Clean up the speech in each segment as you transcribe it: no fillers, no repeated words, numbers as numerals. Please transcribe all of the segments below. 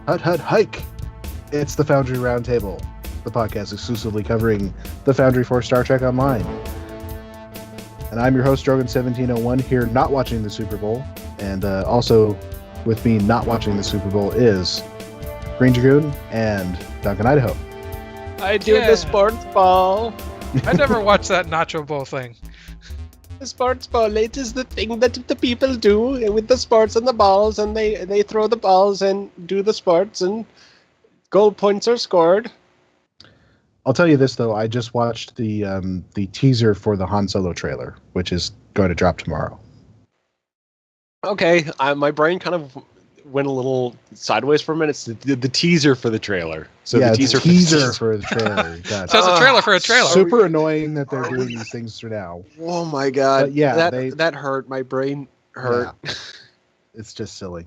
Hut Hut Hike! It's the Foundry Roundtable, the podcast exclusively covering the Foundry for Star Trek Online. And I'm your host, Drogyn1701, here not watching the Super Bowl. And also with me not watching the Super Bowl is Greendragoon and DuncanIdaho. I do the sports ball. I never watched that Nacho Bowl thing. The sports ball, it is the thing that the people do with the sports and the balls, and they throw the balls and do the sports, and goal points are scored. I'll tell you this, though. I just watched the teaser for the Han Solo trailer, which is going to drop tomorrow. Okay, my brain kind of went a little sideways for a minute. It's the teaser for the trailer. So yeah, the teaser for the trailer. God. So it's a trailer for a trailer. Super annoying that they're doing these things for now. Oh my god! But yeah, that hurt. My brain hurt. Yeah. It's just silly.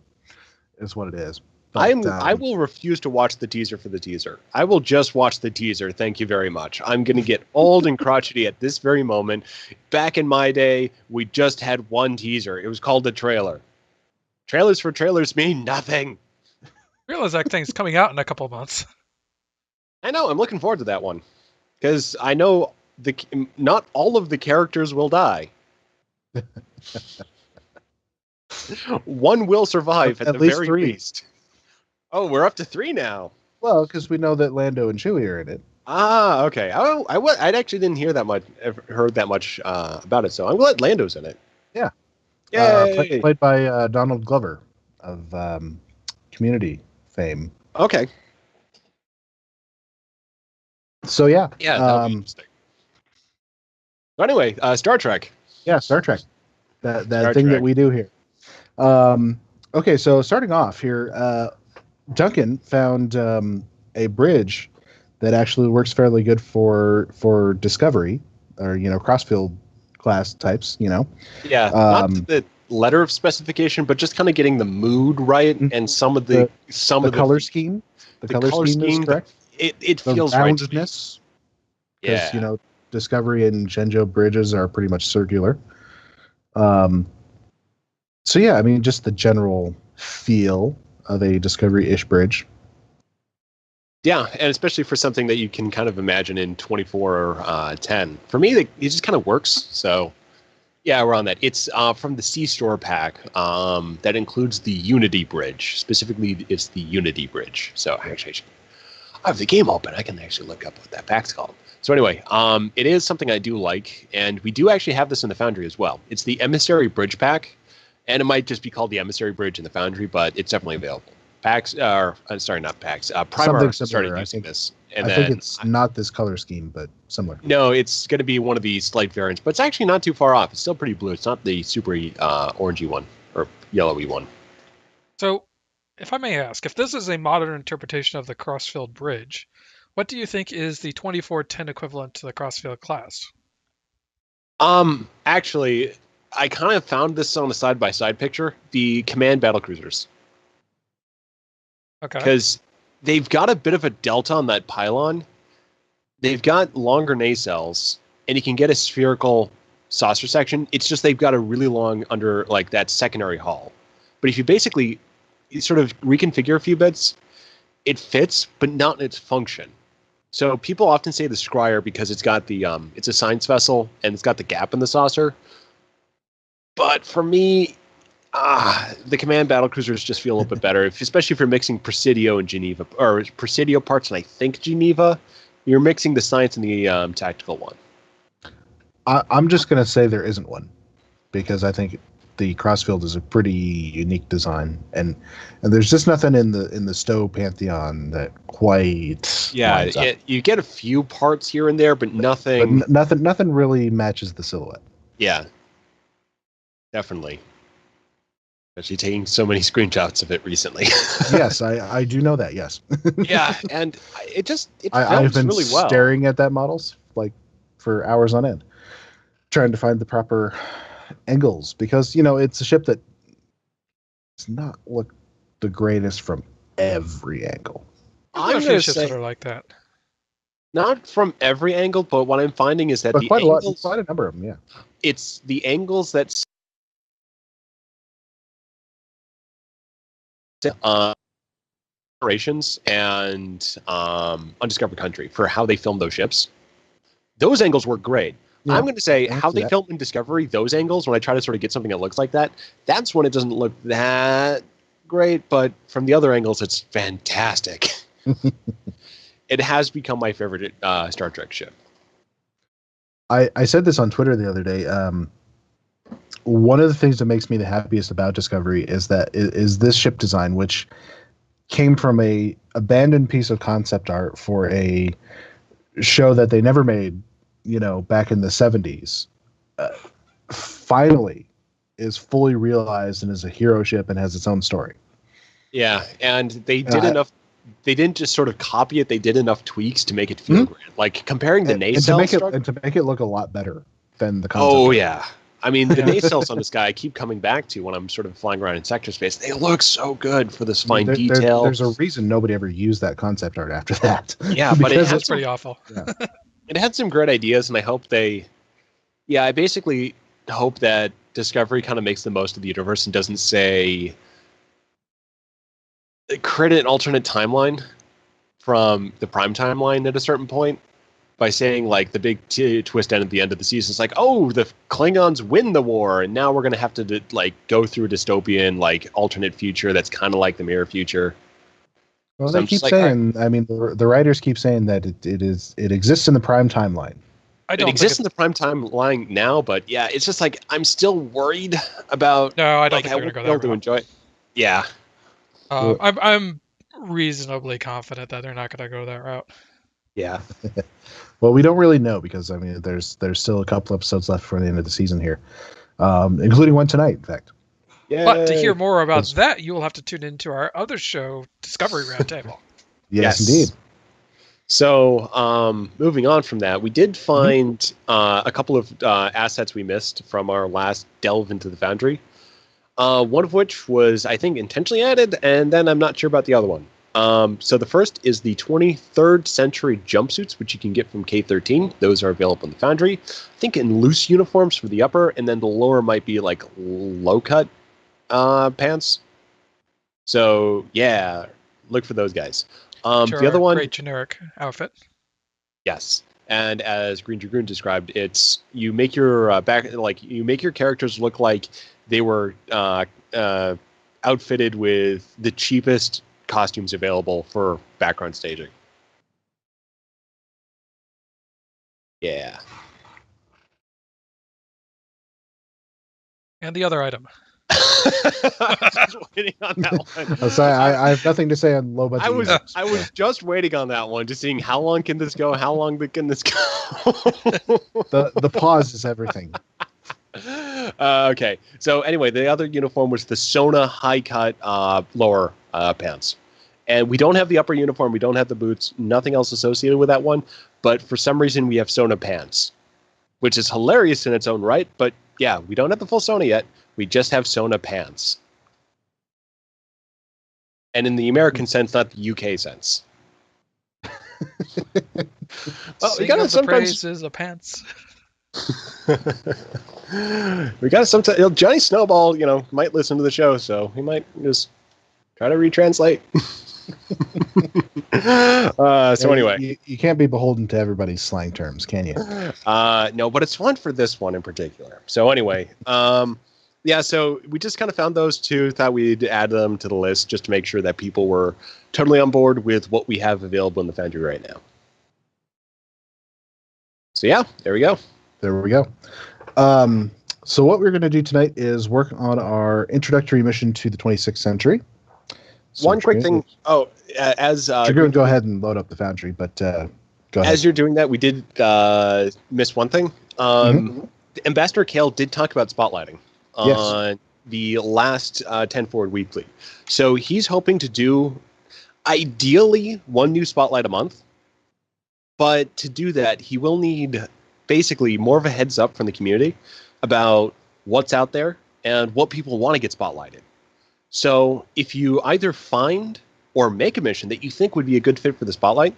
It's what it is. But, I will refuse to watch the teaser for the teaser. I will just watch the teaser. Thank you very much. I'm going to get old and crotchety at this very moment. Back in my day, we just had one teaser. It was called a trailer. Trailers for trailers mean nothing. I realize that thing's coming out in a couple of months. I know. I'm looking forward to that one. Because I know not all of the characters will die. One will survive at the least very three. least. Oh, we're up to 3 now. Well, because we know that Lando and Chewie are in it. Ah, okay. I actually didn't hear that much. Heard that much about it. So I'm glad Lando's in it. Yeah. Yay! Played by Donald Glover of Community fame. Okay. So yeah. Yeah. That'll be interesting. So anyway, Star Trek. Yeah, Star Trek. That Star thing Trek. that we do here. Okay, so starting off here, Duncan found a bridge that actually works fairly good for Discovery, or Crossfield class types. Yeah. Not the letter of specification, but just kind of getting the mood right and some of the color scheme. The color scheme is correct. It feels right to me. Roundedness. Yeah. Because Discovery and Shenzhou bridges are pretty much circular. So yeah, I mean, just the general feel of a Discovery-ish bridge. Yeah, and especially for something that you can kind of imagine in 24 or 10. For me, it just kind of works. So yeah, we're on that. It's from the C-Store pack that includes the Unity bridge. Specifically, it's the Unity bridge. So actually, I have the game open. I can actually look up what that pack's called. So anyway, it is something I do like, and we do actually have this in the Foundry as well. It's the Emissary Bridge pack, and it might just be called the Emissary Bridge in the Foundry, but it's definitely available. Not PAX. Primar started using this. And I think it's not this color scheme, but similar. No, it's going to be one of these slight variants, but it's actually not too far off. It's still pretty blue. It's not the super orangey one or yellowy one. So, if I may ask, if this is a modern interpretation of the Crossfield Bridge, what do you think is the 2410 equivalent to the Crossfield class? Actually, I kind of found this on a side-by-side picture. The command battlecruisers. Okay. Because they've got a bit of a delta on that pylon. They've got longer nacelles, and you can get a spherical saucer section. It's just they've got a really long under that secondary hull. But if you sort of reconfigure a few bits, it fits, but not in its function. So people often say the Scryer because it's got the it's a science vessel and it's got the gap in the saucer. But for me, the command battlecruisers just feel a little bit better, especially if you're mixing Presidio and Geneva, or Presidio parts and I think Geneva. You're mixing the science and the tactical one. I'm just going to say there isn't one, because I think the Crossfield is a pretty unique design, and there's just nothing in the Stowe pantheon that quite lines up. You get a few parts here and there, but nothing. But nothing really matches the silhouette. Yeah, definitely. Actually, taking so many screenshots of it recently. Yes, I do know that. Yes. Yeah, and it I've been really well. staring at that models for hours on end, trying to find the proper angles, because it's a ship that does not look the greatest from every angle. There are a few ships that are like that. Not from every angle, but what I'm finding is that quite a number of them. Yeah, it's the angles that Generations and Undiscovered Country for how they filmed those ships. Those angles work great. Yeah, I'm going to say I how see they that. filmed in Discovery, those angles, when I try to sort of get something that looks like that, that's when it doesn't look that great. But from the other angles, it's fantastic. It has become my favorite Star Trek ship. I said this on Twitter the other day. One of the things that makes me the happiest about Discovery is this ship design, which came from a abandoned piece of concept art for a show that they never made, back in the 70s. Finally is fully realized and is a hero ship and has its own story. Yeah, and they did enough. They didn't just sort of copy it. They did enough tweaks to make it feel great. Like comparing the nacelles and to make it look a lot better than the concept. Oh art. yeah. I mean, the nacelles on this guy I keep coming back to when I'm sort of flying around in sector space. They look so good for this fine detail. There's a reason nobody ever used that concept art after that. Yeah, but it's pretty awful. Yeah. It had some great ideas, and I hope I basically hope that Discovery kind of makes the most of the universe and doesn't say create an alternate timeline from the prime timeline at a certain point. By saying like the big twist end at the end of the season is like, oh, the Klingons win the war, and now we're gonna have to like go through a dystopian like alternate future that's kind of like the mirror future. Well, So they I'm keep just like, saying. I mean, the writers keep saying that it exists in the prime timeline. It exists in the prime timeline now, but yeah, it's just like I'm still worried about. No, I don't like, think how they're gonna we'll go be able that to route. enjoy it. Yeah, I'm reasonably confident that they're not going to go that route. yeah. Well, we don't really know because I mean, there's still a couple episodes left for the end of the season here, including one tonight, in fact. Yay. But to hear more about that, you will have to tune into our other show, Discovery Roundtable. Yes, indeed. So, moving on from that, we did find a couple of assets we missed from our last delve into the Foundry. One of which was, I think, intentionally added, and then I'm not sure about the other one. So the first is the 23rd century jumpsuits, which you can get from K13. Those are available in the Foundry. I think in loose uniforms for the upper, and then the lower might be like low-cut pants. So, yeah, look for those guys. The other one, great generic outfit. yes, and as Greendragoon described, it's you make your you make your characters look like they were outfitted with the cheapest costumes available for background staging. Yeah. And the other item. Just waiting on that one. Sorry, I have nothing to say on low budget. I was just waiting on that one, just seeing how long can this go? How long can this go? The pause is everything. Okay. So anyway, the other uniform was the Sona high cut lower pants. And we don't have the upper uniform. We don't have the boots. Nothing else associated with that one. But for some reason, we have Sona pants, which is hilarious in its own right. But yeah, we don't have the full Sona yet. We just have Sona pants. And in the American sense, not the UK sense. Well, we gotta sometimes praises of pants. we gotta sometimes. Johnny Snowball, might listen to the show, so he might just try to retranslate. So anyway, you can't be beholden to everybody's slang terms, can you? No, but it's fun for this one in particular. So anyway, yeah, so we just kind of found those two, thought we'd add them to the list just to make sure that people were totally on board with what we have available in the Foundry right now. So yeah, there we go. There we go. So what we're going to do tonight is work on our introductory mission to the 26th century. So one quick thing. Oh, as you're going to go ahead and load up the Foundry, but go ahead. As you're doing that, we did miss one thing. Ambassador Kael did talk about spotlighting on the last 10 Forward Weekly. So he's hoping to do, ideally, one new spotlight a month. But to do that, he will need basically more of a heads up from the community about what's out there and what people want to get spotlighted. So if you either find or make a mission that you think would be a good fit for the spotlight,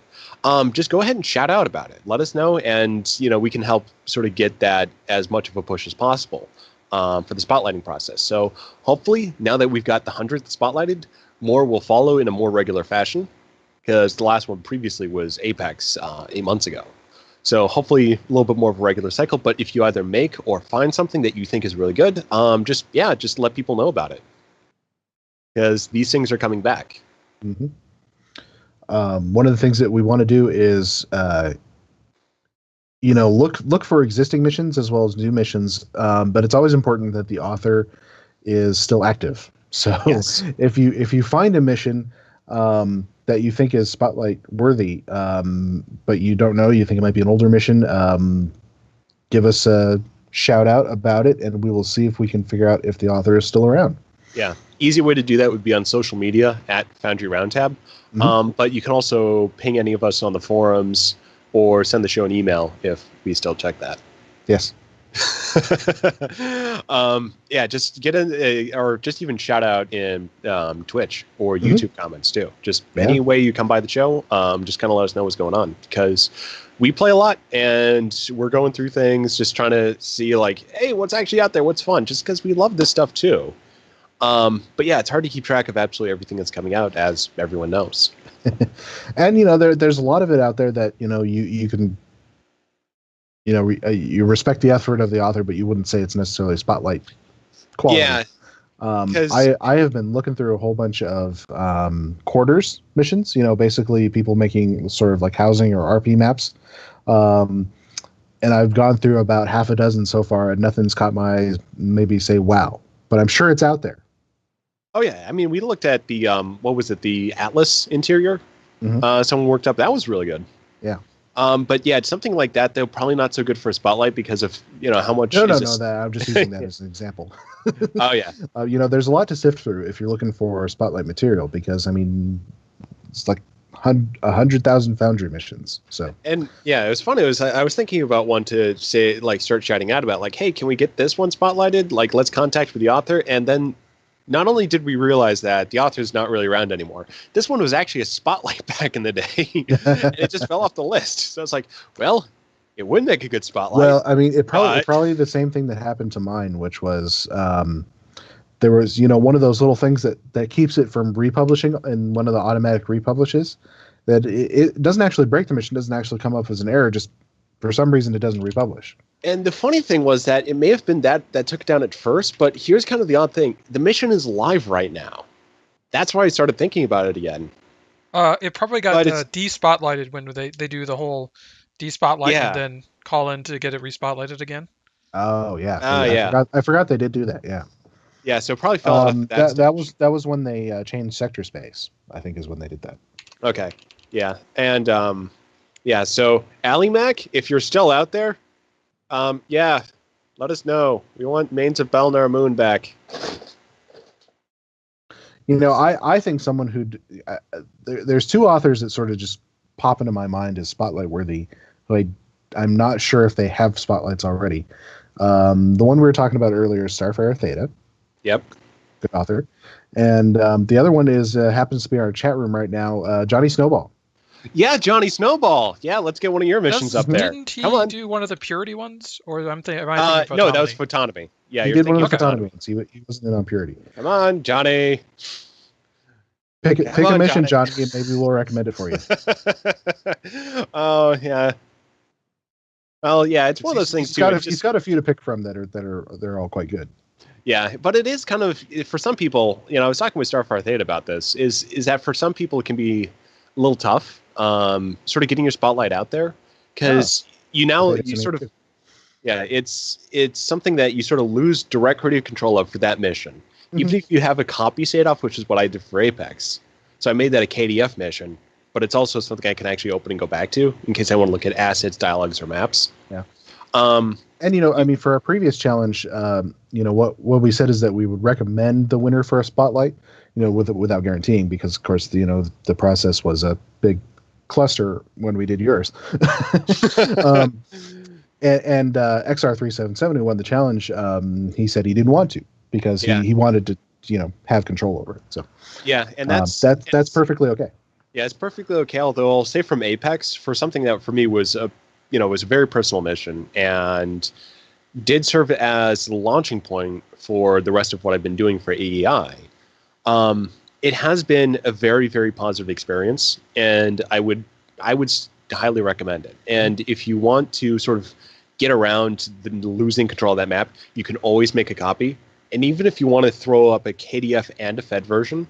just go ahead and shout out about it. Let us know, and we can help sort of get that as much of a push as possible. for the spotlighting process. So hopefully, now that we've got the 100th spotlighted, more will follow in a more regular fashion, because the last one previously was Apex 8 months ago. So hopefully a little bit more of a regular cycle. But if you either make or find something that you think is really good, just let people know about it, because these things are coming back. Mm-hmm. One of the things that we want to do is, look for existing missions as well as new missions. But it's always important that the author is still active. So Yes. if you find a mission that you think is spotlight worthy, but you don't know, you think it might be an older mission, give us a shout out about it, and we will see if we can figure out if the author is still around. Yeah. Easy way to do that would be on social media at Foundry Roundtable. Mm-hmm. But you can also ping any of us on the forums or send the show an email if we still check that. Yes. Just get in, or just even shout out in Twitch or Mm-hmm. YouTube comments too. Just any way you come by the show, just kind of let us know what's going on, because we play a lot and we're going through things, just trying to see like, hey, what's actually out there, what's fun, just because we love this stuff too. But yeah, it's hard to keep track of absolutely everything that's coming out, as everyone knows. And there's a lot of it out there that you can you respect the effort of the author, but you wouldn't say it's necessarily spotlight quality. Yeah. I have been looking through a whole bunch of quarters missions, basically people making sort of like housing or RP maps. And I've gone through about half a dozen so far, and nothing's caught my eye, maybe say wow, but I'm sure it's out there. Oh yeah, I mean, we looked at the the Atlas interior. Mm-hmm. Someone worked up. That was really good. Yeah. But yeah, something like that, though, probably not so good for a spotlight because of how much. No, that I'm just using that as an example. Oh yeah. There's a lot to sift through if you're looking for spotlight material, because I mean, it's like 100,000 Foundry missions. So. And yeah, it was funny. I was thinking about one to say, like, start shouting out about, like, hey, can we get this one spotlighted? Like, let's contact with the author. And then not only did we realize that the author's not really around anymore, this one was actually a spotlight back in the day, and it just fell off the list. So it's like, well, it would make a good spotlight. Well, I mean, it probably the same thing that happened to mine, which was there was one of those little things that keeps it from republishing in one of the automatic republishes, that it doesn't actually break the mission, doesn't actually come up as an error, just for some reason it doesn't republish. And the funny thing was that it may have been that took it down at first, but here's kind of the odd thing. The mission is live right now. That's why I started thinking about it again. It probably got de-spotlighted when they do the whole de-spotlight and then call in to get it re-spotlighted again. Oh, yeah. Yeah. I forgot they did do that, yeah. Yeah, so it probably fell off that was when they changed sector space, I think, is when they did that. Okay, yeah. And, so Ally Mac, if you're still out there, let us know. We want Mains of Belnar Moon back. I think someone who there's two authors that sort of just pop into my mind as spotlight worthy, who I'm not sure if they have spotlights already. The one we were talking about earlier is Starfire Theta. Yep. Good author. And the other one is happens to be in our chat room right now, Johnny Snowball. Yeah, Johnny Snowball. Yeah, let's get one of your missions up there. Didn't he Come on. do one of the Purity ones? Or am I thinking no, that was Photonomy. Yeah, he did one of the Photonomy ones. He wasn't in on Purity. Come on, Johnny. Pick a mission, Johnny, and maybe we'll recommend it for you. Oh, yeah. Well, yeah, it's one of those things he's too. He's got a few to pick from that are all quite good. Yeah, but it is kind of, for some people, I was talking with Starfire Theta about this, is that for some people it can be a little tough, sort of getting your spotlight out there, because it's something that you sort of lose direct creative control of for that mission. Mm-hmm. Even if you have a copy save off, which is what I did for Apex. So I made that a KDF mission, but it's also something I can actually open and go back to in case I want to look at assets, dialogues, or maps. Yeah. And for our previous challenge, what we said is that we would recommend the winner for a spotlight, without guaranteeing, because of course the process was a big cluster when we did yours. and XR377, who won the challenge, he said he didn't want to, because he wanted to have control over it. So yeah, and that's perfectly okay. Yeah, it's perfectly okay. Although I'll say from Apex, for something that for me was a very personal mission, and did serve as the launching point for the rest of what I've been doing for AEI. It has been a very, very positive experience, and I would highly recommend it. And if you want to sort of get around losing control of that map, you can always make a copy. And even if you want to throw up a KDF and a Fed version,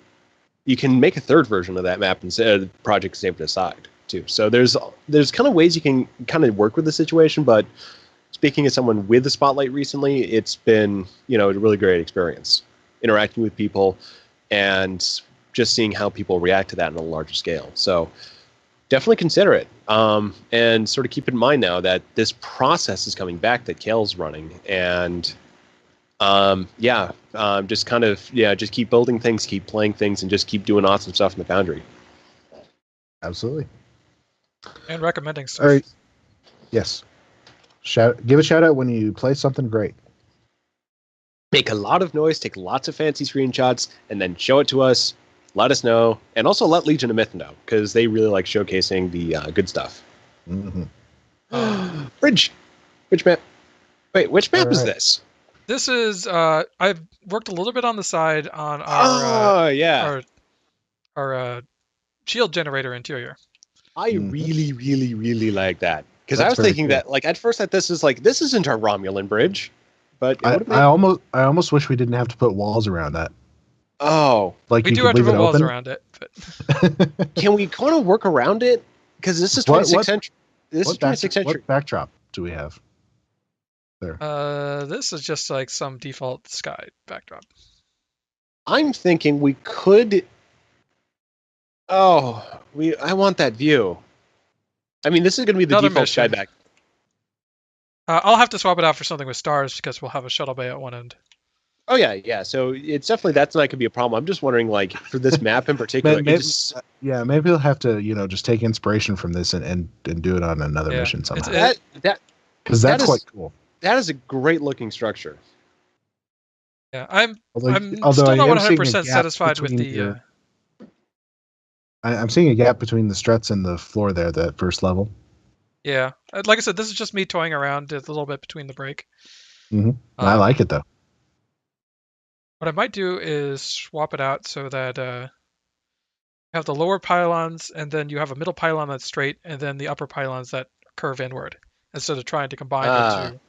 you can make a third version of that map instead of the project saved aside too. So there's kind of ways you can kind of work with the situation. But speaking as someone with the Spotlight recently, it's been a really great experience interacting with people and just seeing how people react to that on a larger scale. So definitely consider it, and sort of keep in mind now that this process is coming back that Kael's running, and just keep building things, keep playing things, and just keep doing awesome stuff in the Foundry. Absolutely. And recommending stuff. All right. Yes. Give a shout out when you play something great. Make a lot of noise, take lots of fancy screenshots, and then show it to us. Let us know, and also let Legion of Myth know, because they really like showcasing the good stuff. Mm-hmm. Bridge map. Wait, which map is right. this? This is I've worked a little bit on the side on our our shield generator interior. I really, really, really like that, because I That's was very thinking cool. that, like, at first that this isn't our Romulan bridge, but it I almost wish we didn't have to put walls around that. oh, Like We you do could have to leave put it walls open. around it, but can we kind of work around it? Because this is What- 26th century. This is 26th century. What backdrop do we have there? this is just like some default sky backdrop. I'm thinking we could. I want that view. I mean, this is going to be the Another default sky mission. back. I'll have to swap it out for something with stars because we'll have a shuttle bay at one end. Oh yeah. So it's definitely that's not going to be a problem. I'm just wondering, like, for this map in particular, Maybe we'll have to just take inspiration from this and do it on another Yeah, mission somehow. that Because that's that is- quite cool. that is a great looking structure. Yeah, I'm Although still I not am seeing a 100% gap satisfied with between the. I'm seeing a gap between the struts and the floor there, that first level. Yeah, like I said, this is just me toying around a little bit between the break. I like it though. What I might do is swap it out so that you have the lower pylons, and then you have a middle pylon that's straight, and then the upper pylons that curve inward, instead of trying to combine the two.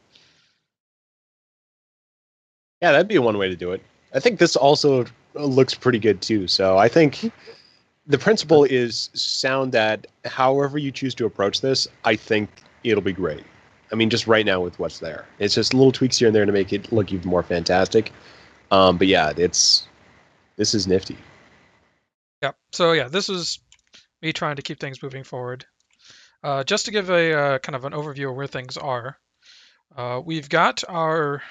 Yeah, that'd be one way to do it. I think this also looks pretty good too. So I think the principle is sound that however you choose to approach this, I think it'll be great. I mean, just right now with what's there, it's just little tweaks here and there to make it look even more fantastic. But yeah, this is nifty. Yeah. So yeah, this is me trying to keep things moving forward. Just to give a kind of an overview of where things are, we've got our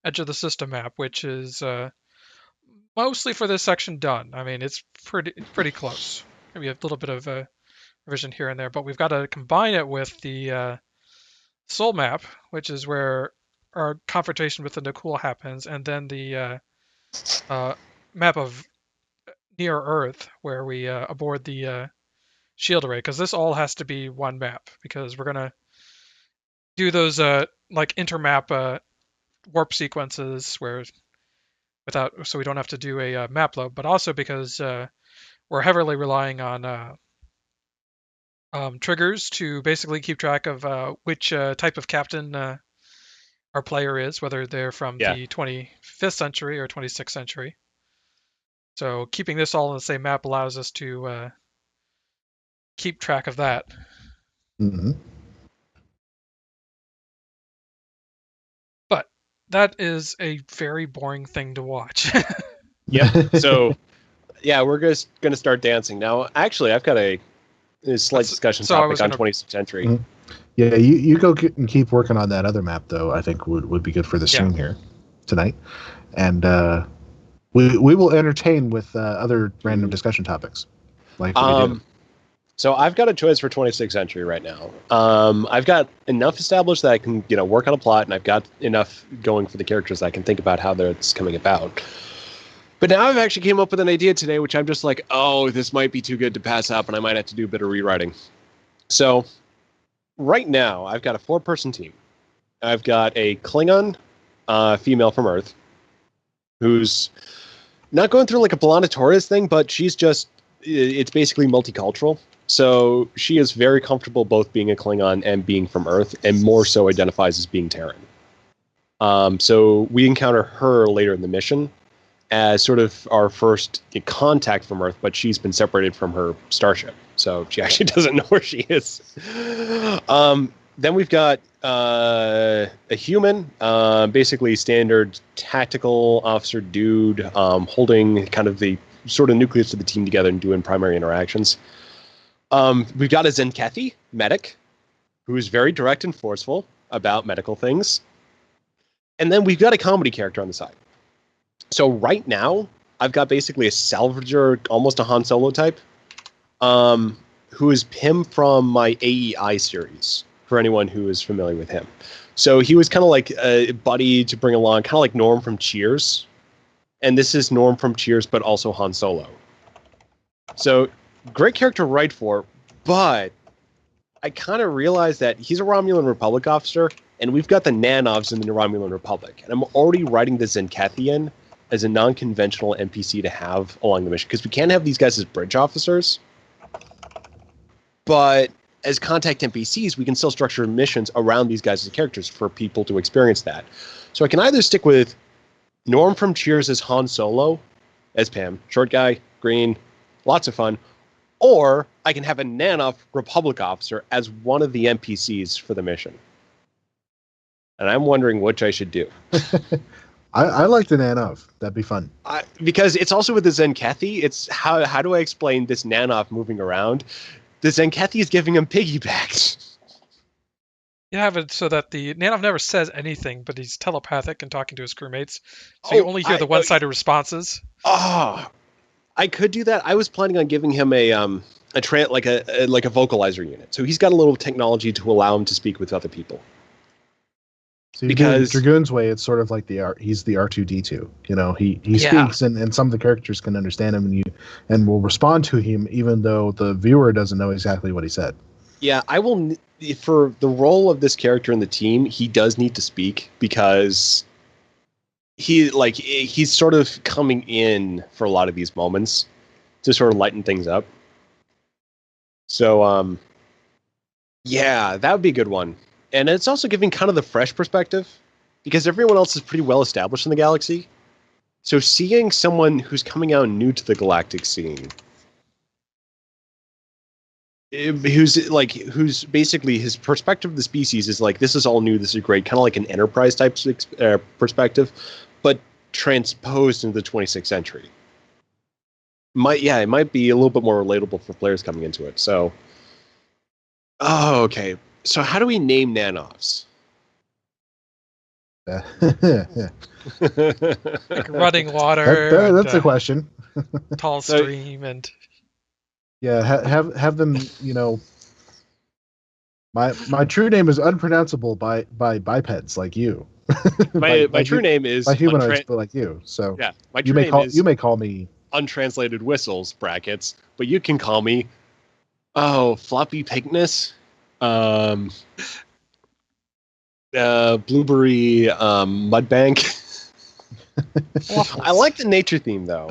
edge of the system map, which is mostly for this section done. I mean, it's pretty close. Maybe a little bit of a revision here and there, but we've got to combine it with the Soul map, which is where our confrontation with the Nakul happens, and then the map of Near Earth, where we aboard the shield array, because this all has to be one map, because we're gonna do those like intermap warp sequences so we don't have to do a map load, but also because we're heavily relying on triggers to basically keep track of which type of captain our player is, whether they're from the 25th century or 26th century. So keeping this all on the same map allows us to keep track of that. Mm-hmm. But that is a very boring thing to watch. Yep. So yeah, we're just going to start dancing now. Actually, I've got a slight discussion topic on 26th century. Mm-hmm. Yeah, you go and keep working on that other map, though. I think would be good for the stream here tonight, and we will entertain with other random discussion topics like we do. So I've got a choice for 26th century right now. I've got enough established that I can work on a plot, and I've got enough going for the characters that I can think about how it's coming about. But now I've actually came up with an idea today, which I'm just like, oh, this might be too good to pass up, and I might have to do a bit of rewriting. So right now, I've got a 4-person team. I've got a Klingon female from Earth who's not going through like a B'Elanna Torres thing, but it's basically multicultural. So she is very comfortable both being a Klingon and being from Earth, and more so identifies as being Terran. So we encounter her later in the mission as sort of our first contact from Earth, but she's been separated from her starship, so she actually doesn't know where she is. Then we've got a human, basically standard tactical officer dude, holding kind of the sort of nucleus of the team together and doing primary interactions. We've got a Zenkethi medic, who is very direct and forceful about medical things. And then we've got a comedy character on the side. So right now, I've got basically a salvager, almost a Han Solo type, who is Pym from my AEI series, for anyone who is familiar with him. So he was kind of like a buddy to bring along, kind of like Norm from Cheers. And this is Norm from Cheers, but also Han Solo. So great character to write for, but I kind of realized that he's a Romulan Republic officer, and we've got the Nanovs in the Romulan Republic. And I'm already writing the Zenkethian as a non-conventional NPC to have along the mission, because we can't have these guys as bridge officers. But as contact NPCs, we can still structure missions around these guys as characters for people to experience that. So I can either stick with Norm from Cheers as Han Solo, as Pym, short guy, green, lots of fun, or I can have a Nanov Republic officer as one of the NPCs for the mission. And I'm wondering which I should do. I like the Nanov. That'd be fun. Because it's also with the Zenkethi. It's how do I explain this Nanov moving around? The Zenkethi is giving him piggybacks. You have it so that the Nanov never says anything, but he's telepathic and talking to his crewmates. So you only hear the one-sided responses. Oh, I could do that. I was planning on giving him a vocalizer unit. So he's got a little technology to allow him to speak with other people. So because Dragoon's way, it's sort of like he's the R2D2. You know, he speaks and some of the characters can understand him and will respond to him even though the viewer doesn't know exactly what he said. Yeah, I will. For the role of this character in the team, he does need to speak because he's sort of coming in for a lot of these moments to sort of lighten things up. So, yeah, that would be a good one. And it's also giving kind of the fresh perspective because everyone else is pretty well established in the galaxy. So seeing someone who's coming out new to the galactic scene, who's basically his perspective of the species is like, this is all new, this is great, kind of like an Enterprise type perspective, but transposed into the 26th century. It might be a little bit more relatable for players coming into it. So, okay. So how do we name Nanovs? Like running water. That's a question. Tall stream and. Yeah, have them. You know, my true name is unpronounceable by bipeds like you. my true name is by humanoids, but like you. So yeah, my true name is you may call me untranslated whistles brackets, but you can call me floppy pigness. Blueberry Mudbank. I like the nature theme though.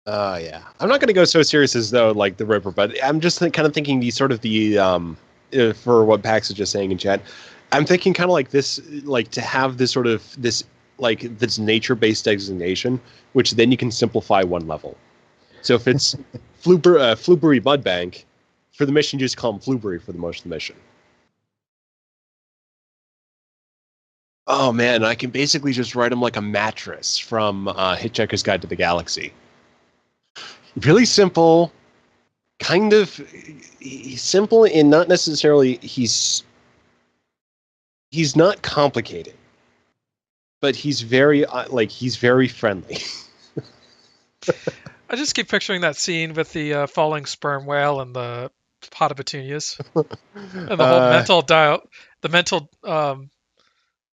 Yeah. I'm not going to go so serious as though like the Ripper, but I'm just kind of thinking for what Pax is just saying in chat. I'm thinking kind of like this, like to have this sort of this nature-based designation, which then you can simplify one level. So if it's Flubery Mudbank, for the mission, you just call him Flubery for the most of the mission. Oh man, I can basically just write him like a mattress from Hitchhiker's Guide to the Galaxy. Really simple, kind of simple and not necessarily he's not complicated, but he's very friendly. I just keep picturing that scene with the falling sperm whale and the pot of petunias, and the whole mental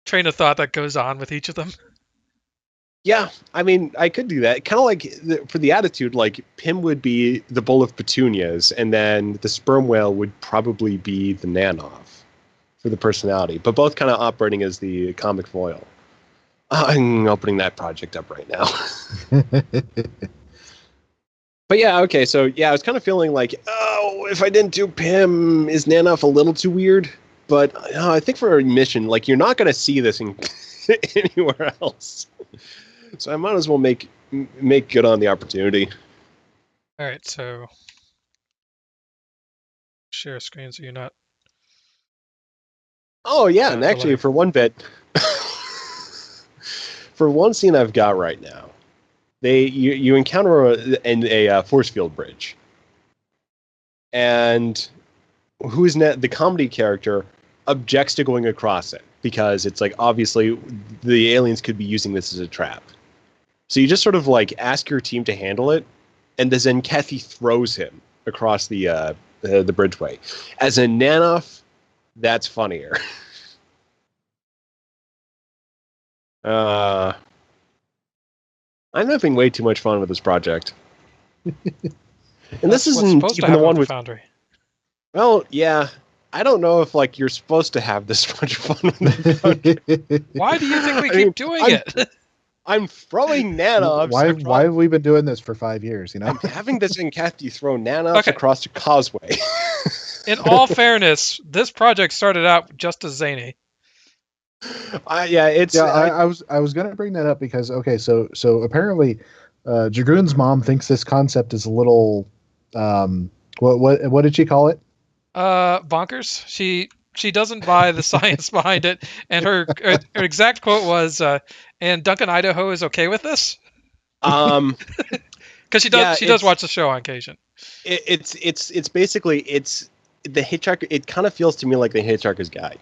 train of thought that goes on with each of them. Yeah, I mean, I could do that. Kind of like for the attitude, like Pym would be the bowl of petunias, and then the sperm whale would probably be the Nanov for the personality, but both kind of operating as the comic foil. I'm opening that project up right now. But yeah, okay, so yeah, I was kind of feeling like, oh, if I didn't do Pym, is Nanov a little too weird? But I think for a mission, like, you're not going to see this anywhere else. So I might as well make good on the opportunity. All right, so share a screen so you're not. Oh yeah, and actually for one bit, for one scene I've got right now, you encounter a force field bridge, and who's the comedy character objects to going across it because it's like obviously the aliens could be using this as a trap. So you just sort of like ask your team to handle it, and then Kathy throws him across the bridgeway. As a Nanov, that's funnier. I'm having way too much fun with this project. And this isn't even the one with Foundry. Well, yeah. I don't know if like you're supposed to have this much fun with the Why do you think we keep doing it? I'm throwing nanovs. Why have we been doing this for 5 years? You know, I'm having this in Kathy throw nanovs across the causeway. In all fairness, this project started out just as zany. I was gonna bring that up because so apparently, Dragoon's mom thinks this concept is a little, what did she call it? Bonkers. She doesn't buy the science behind it, and her exact quote was, "And DuncanIdaho is okay with this." Because she does watch the show on occasion. It's basically the Hitchhiker. It kind of feels to me like the Hitchhiker's Guide.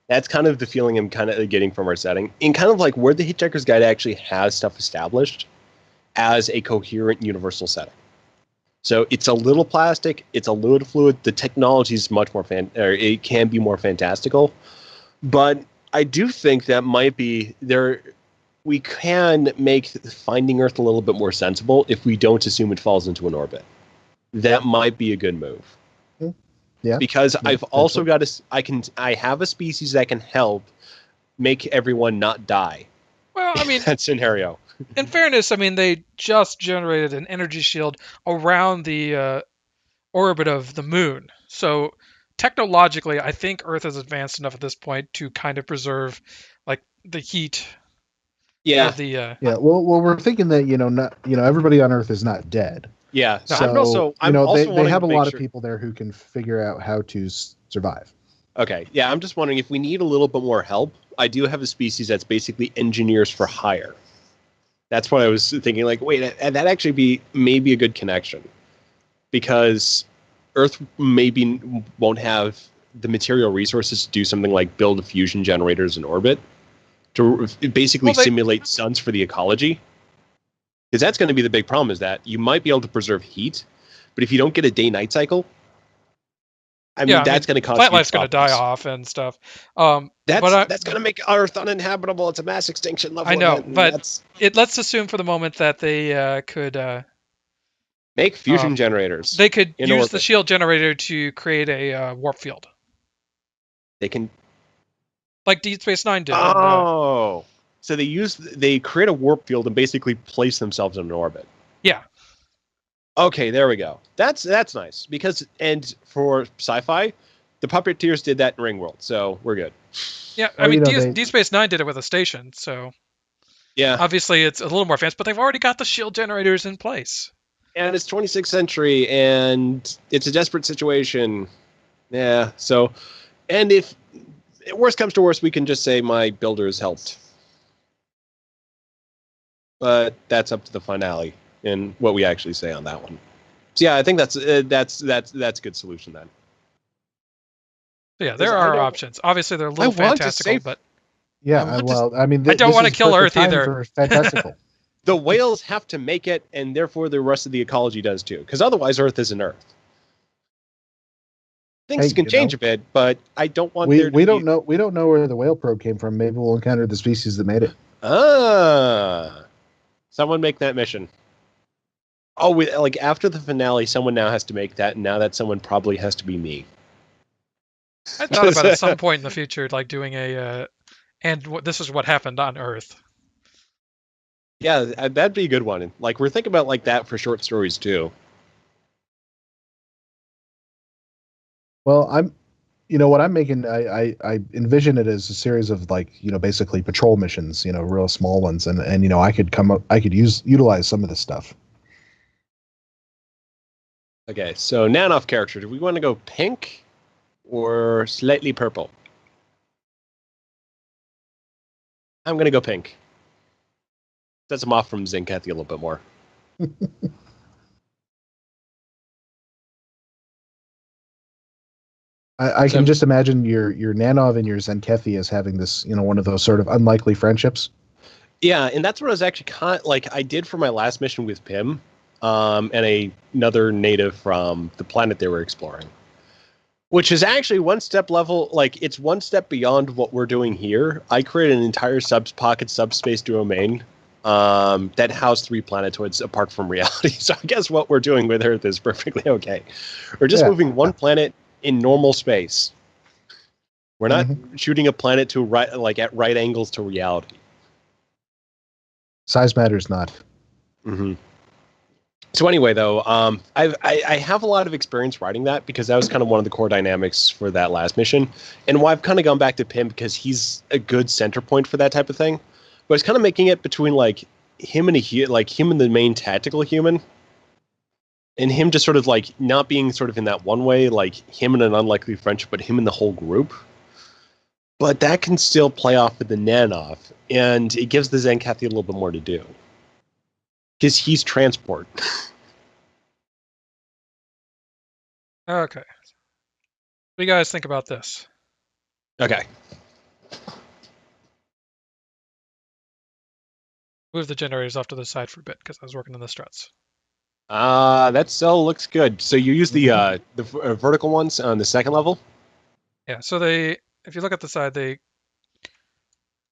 That's kind of the feeling I'm kind of getting from our setting, and kind of like where the Hitchhiker's Guide actually has stuff established as a coherent universal setting. So it's a little plastic, it's a little fluid. The technology is much more it can be more fantastical, but I do think that might be there. We can make finding Earth a little bit more sensible if we don't assume it falls into an orbit. That might be a good move. Yeah. Because I've also got I have a species that can help make everyone not die. Well, I mean, that scenario. In fairness, I mean, they just generated an energy shield around the orbit of the moon. So technologically, I think Earth is advanced enough at this point to kind of preserve like the heat. Yeah. Of the, Well, we're thinking that everybody on Earth is not dead. Yeah. So they have a lot of people there who can figure out how to survive. Okay. Yeah, I'm just wondering if we need a little bit more help. I do have a species that's basically engineers for hire. That's what I was thinking. Like, wait, that actually be maybe a good connection, because Earth maybe won't have the material resources to do something like build fusion generators in orbit to basically simulate suns for the ecology. Because that's going to be the big problem, is that you might be able to preserve heat, but if you don't get a day-night cycle, that's going to cause plant life's going to die off and stuff. That's going to make Earth uninhabitable. It's a mass extinction level. I know, but let's assume for the moment that they could make fusion generators. They could use the shield generator to create a warp field. They can, like Deep Space Nine did. Oh, so they create a warp field and basically place themselves in an orbit. Yeah. Okay, there we go. That's nice, because and for sci-fi, the Puppeteers did that in Ringworld, so we're good. Yeah, I mean, Deep Space Nine did it with a station, so yeah, obviously it's a little more advanced, but they've already got the shield generators in place. And it's 26th century, and it's a desperate situation. Yeah, so, and if worst comes to worst, we can just say my builders helped. But that's up to the finale and what we actually say on that one. So yeah, I think that's a good solution then. So yeah, there are options. Obviously, they're a little fantastical, but yeah, I mean, I don't want to kill Earth either. Fantastical. The whales have to make it, and therefore the rest of the ecology does too, because otherwise Earth isn't Earth. Things can change a bit, but I don't want we don't know where the whale probe came from. Maybe we'll encounter the species that made it. Someone make that mission. Oh, like after the finale, someone now has to make that, and now that someone probably has to be me. I thought about at some point in the future, like doing this is what happened on Earth. Yeah, that'd be a good one. Like we're thinking about like that for short stories too. Well, what I'm making, I envision it as a series of like, basically patrol missions, real small ones, and I could utilize some of this stuff. Okay, so Nanov character, do we want to go pink or slightly purple? I'm gonna go pink. Sets him off from Zenkethy a little bit more. I can just imagine your Nanov and your Zenkethy as having this, one of those sort of unlikely friendships. Yeah, and that's what I was actually I did for my last mission with Pim, and another native from the planet they were exploring, which is actually one step level. Like it's one step beyond what we're doing here. I created an entire subspace domain that housed 3 planetoids apart from reality. So I guess what we're doing with Earth is perfectly okay. We're just moving one planet in normal space. We're not shooting a planet to at right angles to reality. Size matters not. Mm-hmm. So anyway, though, I have a lot of experience writing that because that was kind of one of the core dynamics for that last mission, and why I've kind of gone back to Pim because he's a good center point for that type of thing. But I was kind of making it between like him and him and the main tactical human. And him just sort of like not being sort of in that one way, like him and an unlikely friendship, but him and the whole group. But that can still play off with the Nanov, and it gives the Zenkethy a little bit more to do. Because he's transport. Okay. What do you guys think about this? Okay. Move the generators off to the side for a bit because I was working on the struts. That cell looks good. So you use the vertical ones on the second level? Yeah, so if you look at the side, they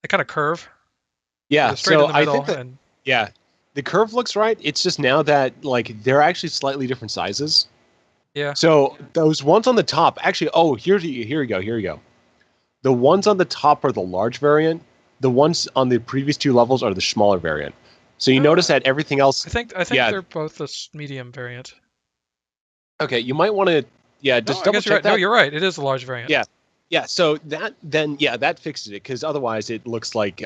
kind of curve. Yeah, straight in the middle. Yeah, the curve looks right. It's just now that like they're actually slightly different sizes. Yeah. So those ones on the top, actually, here you go. The ones on the top are the large variant. The ones on the previous 2 levels are the smaller variant. So you notice that everything else. I think they're both the medium variant. Okay, you might want to. Yeah, just double check that. No, you're right. It is a large variant. Yeah. So that fixes it because otherwise it looks like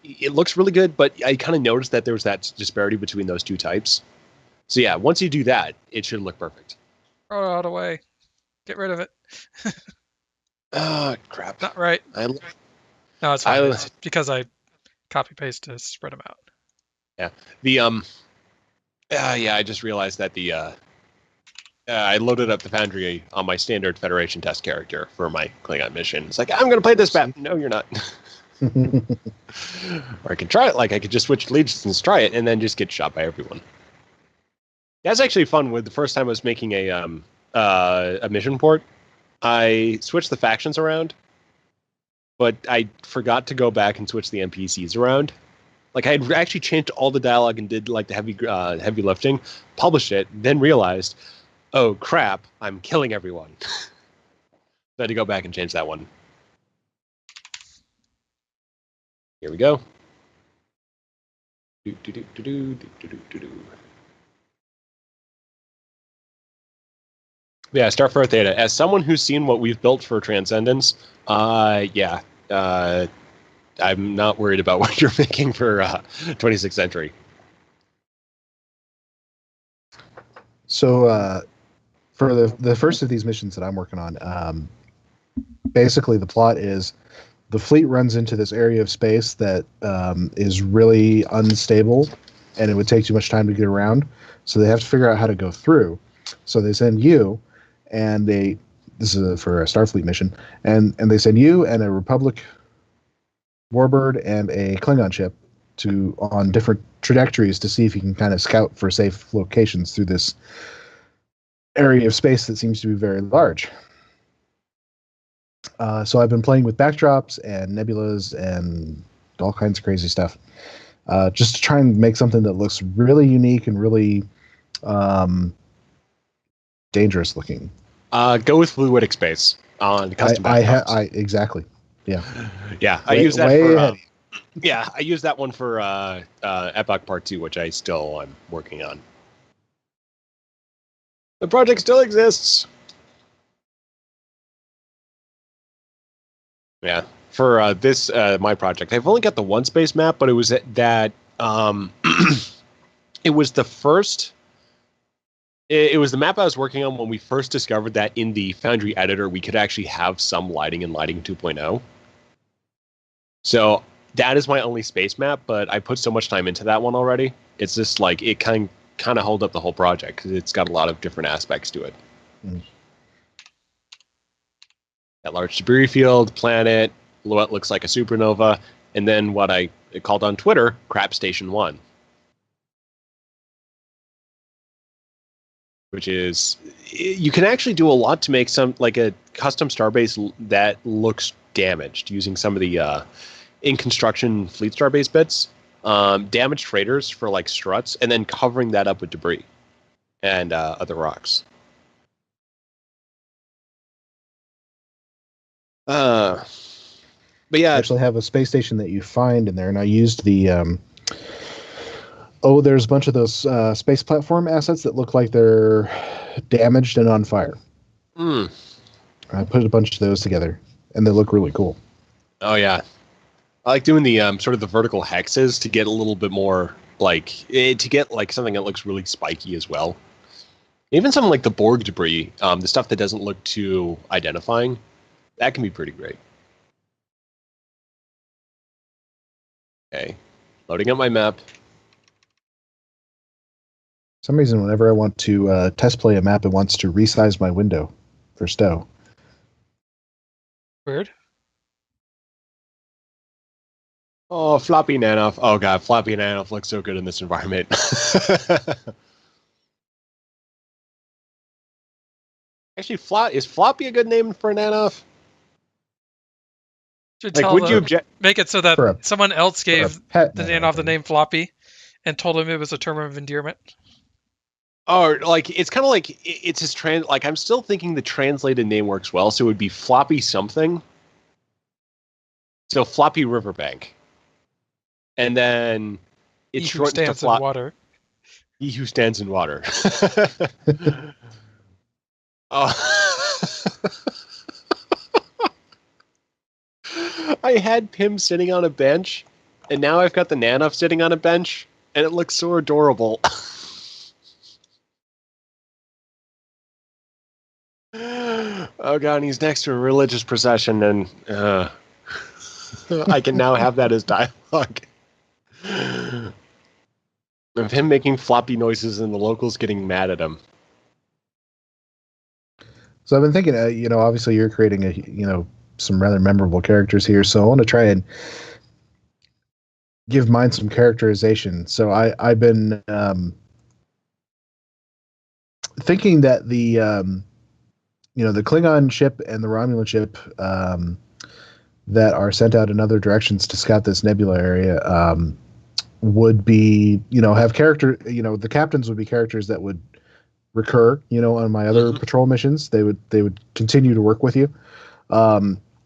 it looks really good, but I kind of noticed that there was that disparity between those 2 types. So yeah, once you do that, it should look perfect. Throw it out away. Get rid of it. Crap. Not right. No, it's fine. It's because I copy paste to spread them out. Yeah. I just realized that I loaded up the Foundry on my standard Federation test character for my Klingon mission. It's like, I'm going to play this map. No, you're not. Or I could try it. Like, I could just switch allegiances, try it, and then just get shot by everyone. That's actually fun. With the first time I was making a mission port, I switched the factions around, but I forgot to go back and switch the NPCs around. Like I had actually changed all the dialogue and did like the heavy lifting, published it, then realized, oh crap, I'm killing everyone. So I had to go back and change that one. Here we go. Yeah, Star for Theta. As someone who's seen what we've built for Transcendence, I'm not worried about what you're making for 26th Century. So for the first of these missions that I'm working on, basically the plot is the fleet runs into this area of space that is really unstable, and it would take too much time to get around. So they have to figure out how to go through. So they send you, and this is for a Starfleet mission, and they send you and a Republic warbird and a Klingon ship on different trajectories to see if you can kind of scout for safe locations through this area of space that seems to be very large. So I've been playing with backdrops and nebulas and all kinds of crazy stuff. Just to try and make something that looks really unique and really dangerous looking. Go with fluidic space on the custom backdrops. Exactly. Yeah. Yeah, I use that for. ahead. Yeah, I use that one for Epoch Part 2, which I still am working on. The project still exists. Yeah, for this my project, I've only got the one space map, but it was that it was the first. It was the map I was working on when we first discovered that in the Foundry editor we could actually have some lighting in Lighting 2.0. So that is my only space map, but I put so much time into that one already. It's just like it kind of hold up the whole project because it's got a lot of different aspects to it. Mm. That large debris field, planet, what looks like a supernova, and then what I called on Twitter, Crap Station 1. Which is, you can actually do a lot to make some, like a custom starbase that looks damaged using some of the in construction fleet starbase bits, damaged freighters for like struts, and then covering that up with debris and other rocks. But yeah, I actually have a space station that you find in there, and I used the there's a bunch of those space platform assets that look like they're damaged and on fire. Mm. I put a bunch of those together, and they look really cool. Oh yeah, I like doing the sort of the vertical hexes to get a little bit more like to get like something that looks really spiky as well. Even something like the Borg debris, the stuff that doesn't look too identifying, that can be pretty great. Okay, loading up my map. For some reason, whenever I want to test play a map, it wants to resize my window for Stowe. Weird. Oh, floppy Nanov. Oh god, floppy Nanov looks so good in this environment. Actually, is floppy a good name for a Nanov? Like, would you make it so that someone else gave the Nanov the name floppy and told him it was a term of endearment? Or like it's kind of like it's his like I'm still thinking the translated name works well, so it would be floppy something. So floppy riverbank, and then it's shortened to stands in water. He who stands in water. Oh, I had Pim sitting on a bench, and now I've got the Nanov sitting on a bench, and it looks so adorable. Oh god, and he's next to a religious procession, and I can now have that as dialogue. Of him making floppy noises and the locals getting mad at him. So I've been thinking, obviously you're creating some rather memorable characters here, so I want to try and give mine some characterization. So I've been thinking that the Klingon ship and the Romulan ship that are sent out in other directions to scout this nebula area would be, have character, the captains would be characters that would recur, on my other patrol missions. They would continue to work with you.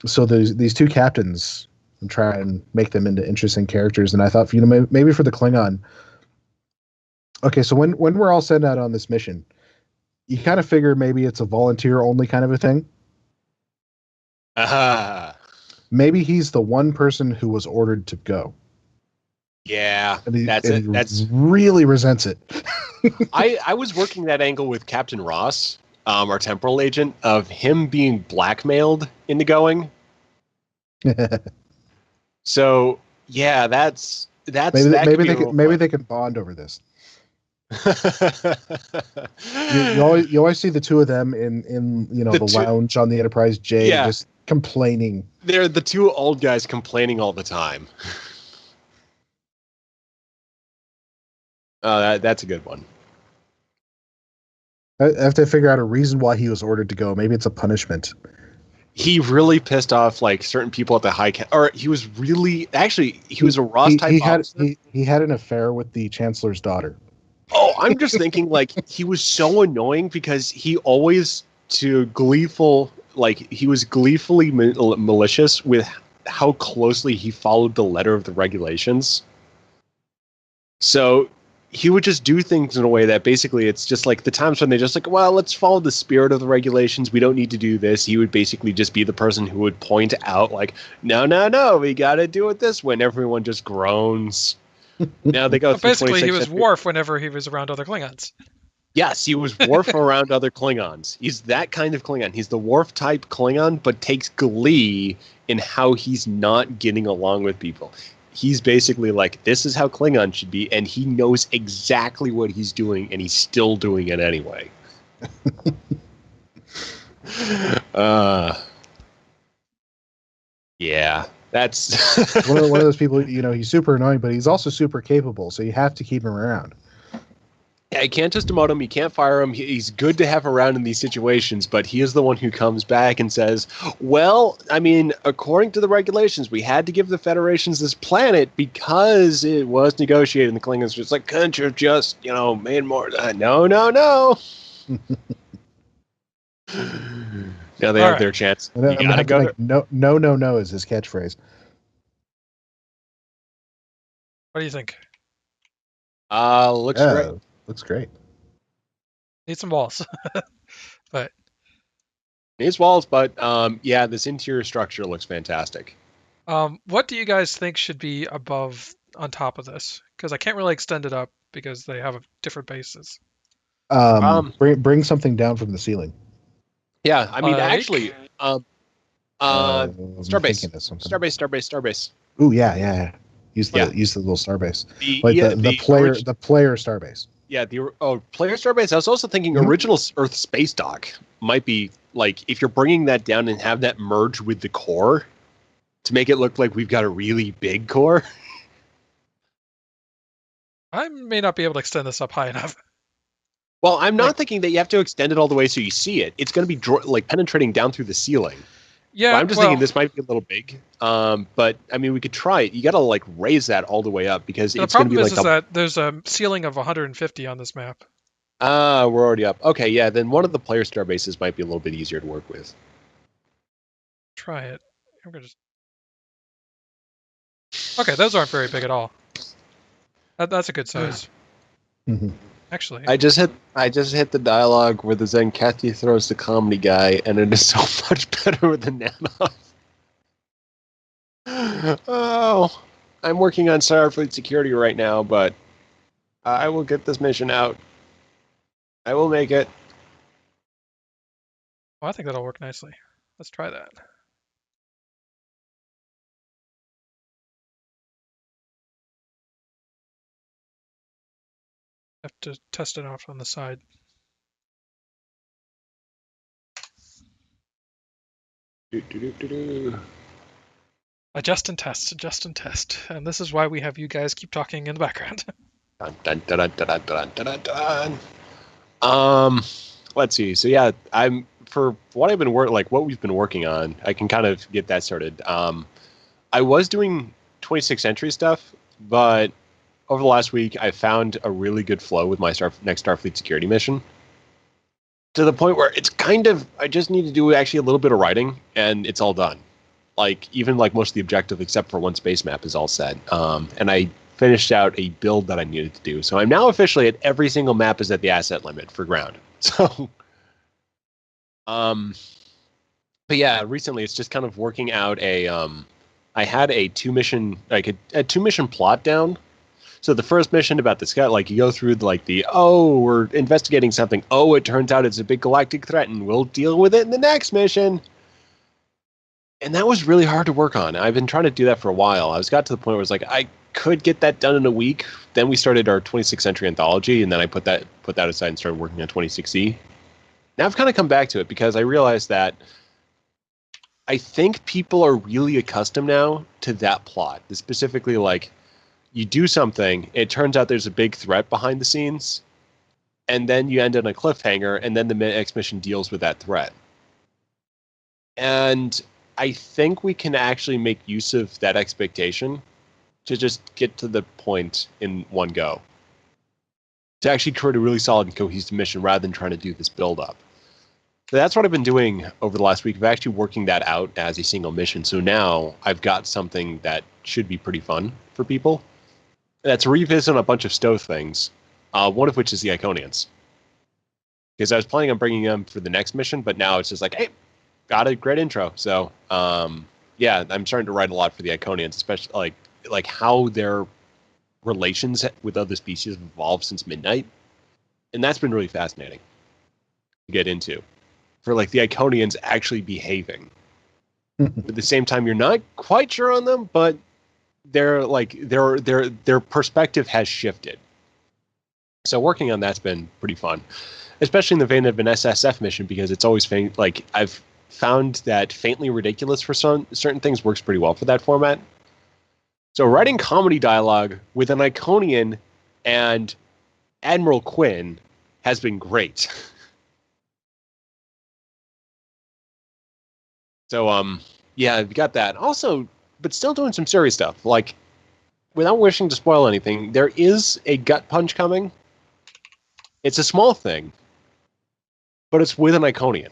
So these two captains, and try and make them into interesting characters. And I thought, maybe for the Klingon. Okay, so when we're all sent out on this mission, you kind of figure maybe it's a volunteer only kind of a thing. Maybe he's the one person who was ordered to go. Yeah, that's really resents it. I was working that angle with Captain Ross, our temporal agent, of him being blackmailed into going. So yeah, that's maybe they can bond over this. you always see the two of them in the lounge on the Enterprise J, just complaining. They're the two old guys complaining all the time. Oh, that's a good one. I have to figure out a reason why he was ordered to go. Maybe it's a punishment. he really pissed off like certain people at the or he was really he was a Ross type officer. He had an affair with the chancellor's daughter. Oh, I'm just thinking like he was so annoying because he always he was gleefully malicious with how closely he followed the letter of the regulations. So he would just do things in a way that basically it's just like the times when they just like, well, let's follow the spirit of the regulations. We don't need to do this. He would basically just be the person who would point out like, no, we got to do it this way. And everyone just groans. Now they go through basically, he was Worf whenever he was around other Klingons. Yes, he was Worf around other Klingons. He's that kind of Klingon. He's the Worf type Klingon, but takes glee in how he's not getting along with people. He's basically like, this is how Klingon should be, and he knows exactly what he's doing, and he's still doing it anyway. Yeah, that's one of those people. He's super annoying, but he's also super capable. So you have to keep him around. Yeah, you can't just demote him. You can't fire him. He's good to have around in these situations, but he is the one who comes back and says, well, I mean, according to the regulations, we had to give the Federations this planet because it was negotiated. And the Klingons just like, couldn't you just, made more? No. Now they have their chance. You gotta go. No is his catchphrase. What do you think? Looks great. Looks great. Need some walls. But needs walls, but this interior structure looks fantastic. What do you guys think should be on top of this? Because I can't really extend it up because they have different bases. Bring something down from the ceiling. Yeah, I mean, actually, Starbase. Ooh, yeah. Use the little starbase. The player starbase. Yeah, player starbase. I was also thinking original Earth space dock might be like if you're bringing that down and have that merge with the core to make it look like we've got a really big core. I may not be able to extend this up high enough. Well, I'm not thinking that you have to extend it all the way so you see it. It's going to be penetrating down through the ceiling. Yeah, but I'm just thinking this might be a little big. But I mean, we could try it. You got to raise that all the way up because it's going to be the problem is that there's a ceiling of 150 on this map. We're already up. Okay, yeah. Then one of the player star bases might be a little bit easier to work with. Try it. I'm gonna Okay, those aren't very big at all. That's a good size. Mm-hmm. Actually, I just hit the dialogue where the Zenketi throws the comedy guy, and it is so much better with the Nanov. Oh, I'm working on Starfleet security right now, but I will get this mission out. I will make it. Well, I think that'll work nicely. Let's try that. Have to test it out on the side. Adjust and test. And this is why we have you guys keep talking in the background. Dun, dun, dun. Let's see. So yeah, for what I've been what we've been working on, I can kind of get that started. I was doing 26th century stuff, but over the last week, I found a really good flow with my next Starfleet security mission. To the point where it's I just need to do actually a little bit of writing, and it's all done. Even most of the objective, except for one space map, is all set. And I finished out a build that I needed to do. So I'm now officially at every single map is at the asset limit for ground. So, but yeah, recently it's just kind of working out I had a two mission plot down. So the first mission about the sky, you go through we're investigating something. Oh, it turns out it's a big galactic threat, and we'll deal with it in the next mission. And that was really hard to work on. I've been trying to do that for a while. I got to the point where I could get that done in a week. Then we started our 26th century anthology, and then I put that aside and started working on 26E. Now I've kind of come back to it because I realized that I think people are really accustomed now to that plot. Specifically, you do something, it turns out there's a big threat behind the scenes, and then you end on a cliffhanger, and then the next mission deals with that threat. And I think we can actually make use of that expectation to just get to the point in one go. To actually create a really solid and cohesive mission rather than trying to do this build-up. So that's what I've been doing over the last week. I've actually working that out as a single mission. So now I've got something that should be pretty fun for people. That's revisiting a bunch of Stowe things, one of which is the Iconians. Because I was planning on bringing them for the next mission, but now it's just like, hey, got a great intro. So, yeah, I'm starting to write a lot for the Iconians, especially like how their relations with other species have evolved since Midnight. And that's been really fascinating to get into. For like the Iconians actually behaving. At the same time, you're not quite sure on them, but they're like their perspective has shifted. So working on that's been pretty fun, especially in the vein of an SSF mission, because it's always like I've found that faintly ridiculous for certain things works pretty well for that format. So writing comedy dialogue with an Iconian and Admiral Quinn has been great. So, yeah, we got that. Also, but still doing some serious stuff. Like, without wishing to spoil anything, there is a gut punch coming. It's a small thing, but it's with an Iconian.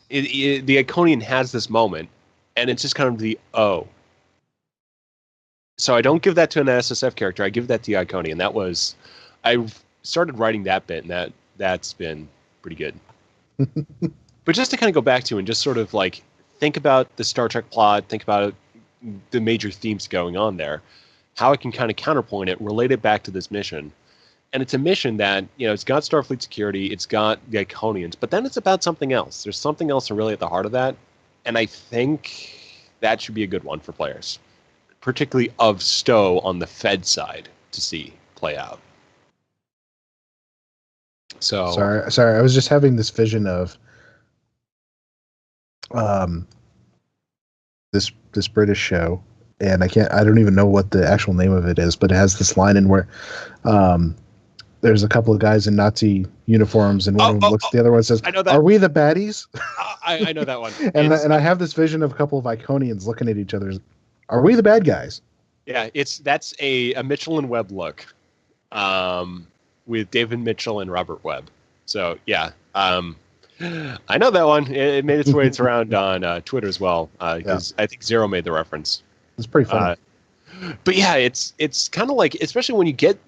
The Iconian has this moment, and it's just kind of the, oh. So I don't give that to an SSF character. I give that to the Iconian. I started writing that bit, and that's been pretty good. But just to kind of go back to and just sort of like, think about the Star Trek plot, think about the major themes going on there, how I can kind of counterpoint it, relate it back to this mission. And it's a mission that, it's got Starfleet security, it's got the Iconians, but then it's about something else. There's something else really at the heart of that. And I think that should be a good one for players, particularly of Stowe on the Fed side to see play out. So sorry, I was just having this vision of this British show, and I don't even know what the actual name of it is, but it has this line in where there's a couple of guys in Nazi uniforms, and one of them looks at the other one and says, I know that. "Are we the baddies?" I know that one. and I have this vision of a couple of Iconians looking at each other. Are we the bad guys? Yeah, that's a Mitchell and Webb look, with David Mitchell and Robert Webb. So yeah, I know that one. It made its way around on Twitter as well, because I think Zero made the reference. It's pretty funny. But yeah, it's kind of like, especially when you get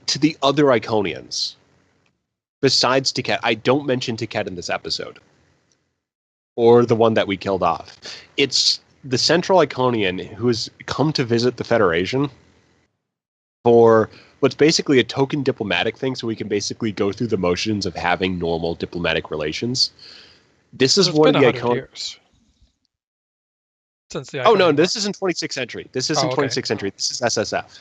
to the other Iconians, besides Tiket. I don't mention Tiket in this episode, or the one that we killed off. It's the Central Iconian who has come to visit the Federation for what's basically a token diplomatic thing, so we can basically go through the motions of having normal diplomatic relations. This is one of the Iconians. Since the Oh no, this is in 26th century. This is in 26th century. This is SSF.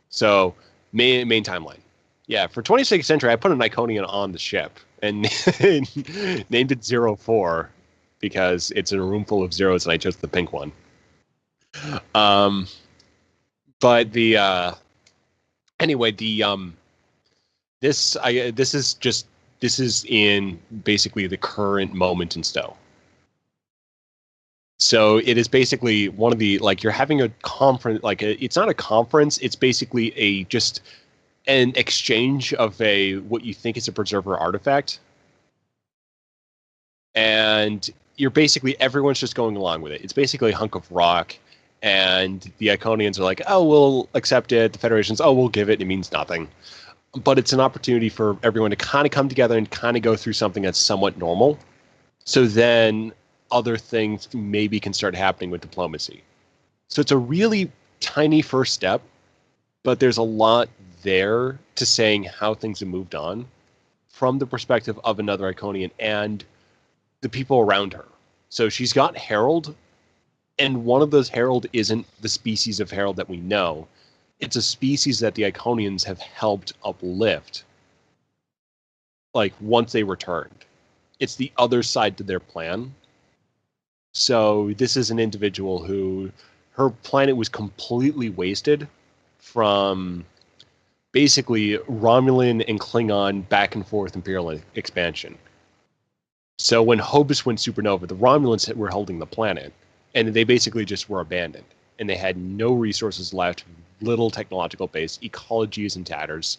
So main timeline. Yeah, for 26th century, I put an Iconian on the ship and named it 04 because it's in a room full of zeros, and I chose the pink one. But the anyway, the this is in basically the current moment in Stowe. So it is basically one of the, like, you're having a conference, like it's not a conference, it's basically just an exchange of what you think is a preserver artifact. And you're basically, everyone's just going along with it. It's basically a hunk of rock, and the Iconians are like, oh, we'll accept it. The Federation's, oh, we'll give it. It means nothing. But it's an opportunity for everyone to kind of come together and kind of go through something that's somewhat normal. So then other things maybe can start happening with diplomacy. So it's a really tiny first step, but there's a lot there to saying how things have moved on from the perspective of another Iconian and the people around her. So she's got Herald, and one of those Herald isn't the species of Herald that we know. It's a species that the Iconians have helped uplift, like, once they returned. It's the other side to their plan. So this is an individual who, her planet was completely wasted from basically Romulan and Klingon back and forth Imperial expansion. So when Hobus went supernova, the Romulans were holding the planet, and they basically just were abandoned. And they had no resources left, little technological base, ecology is in tatters.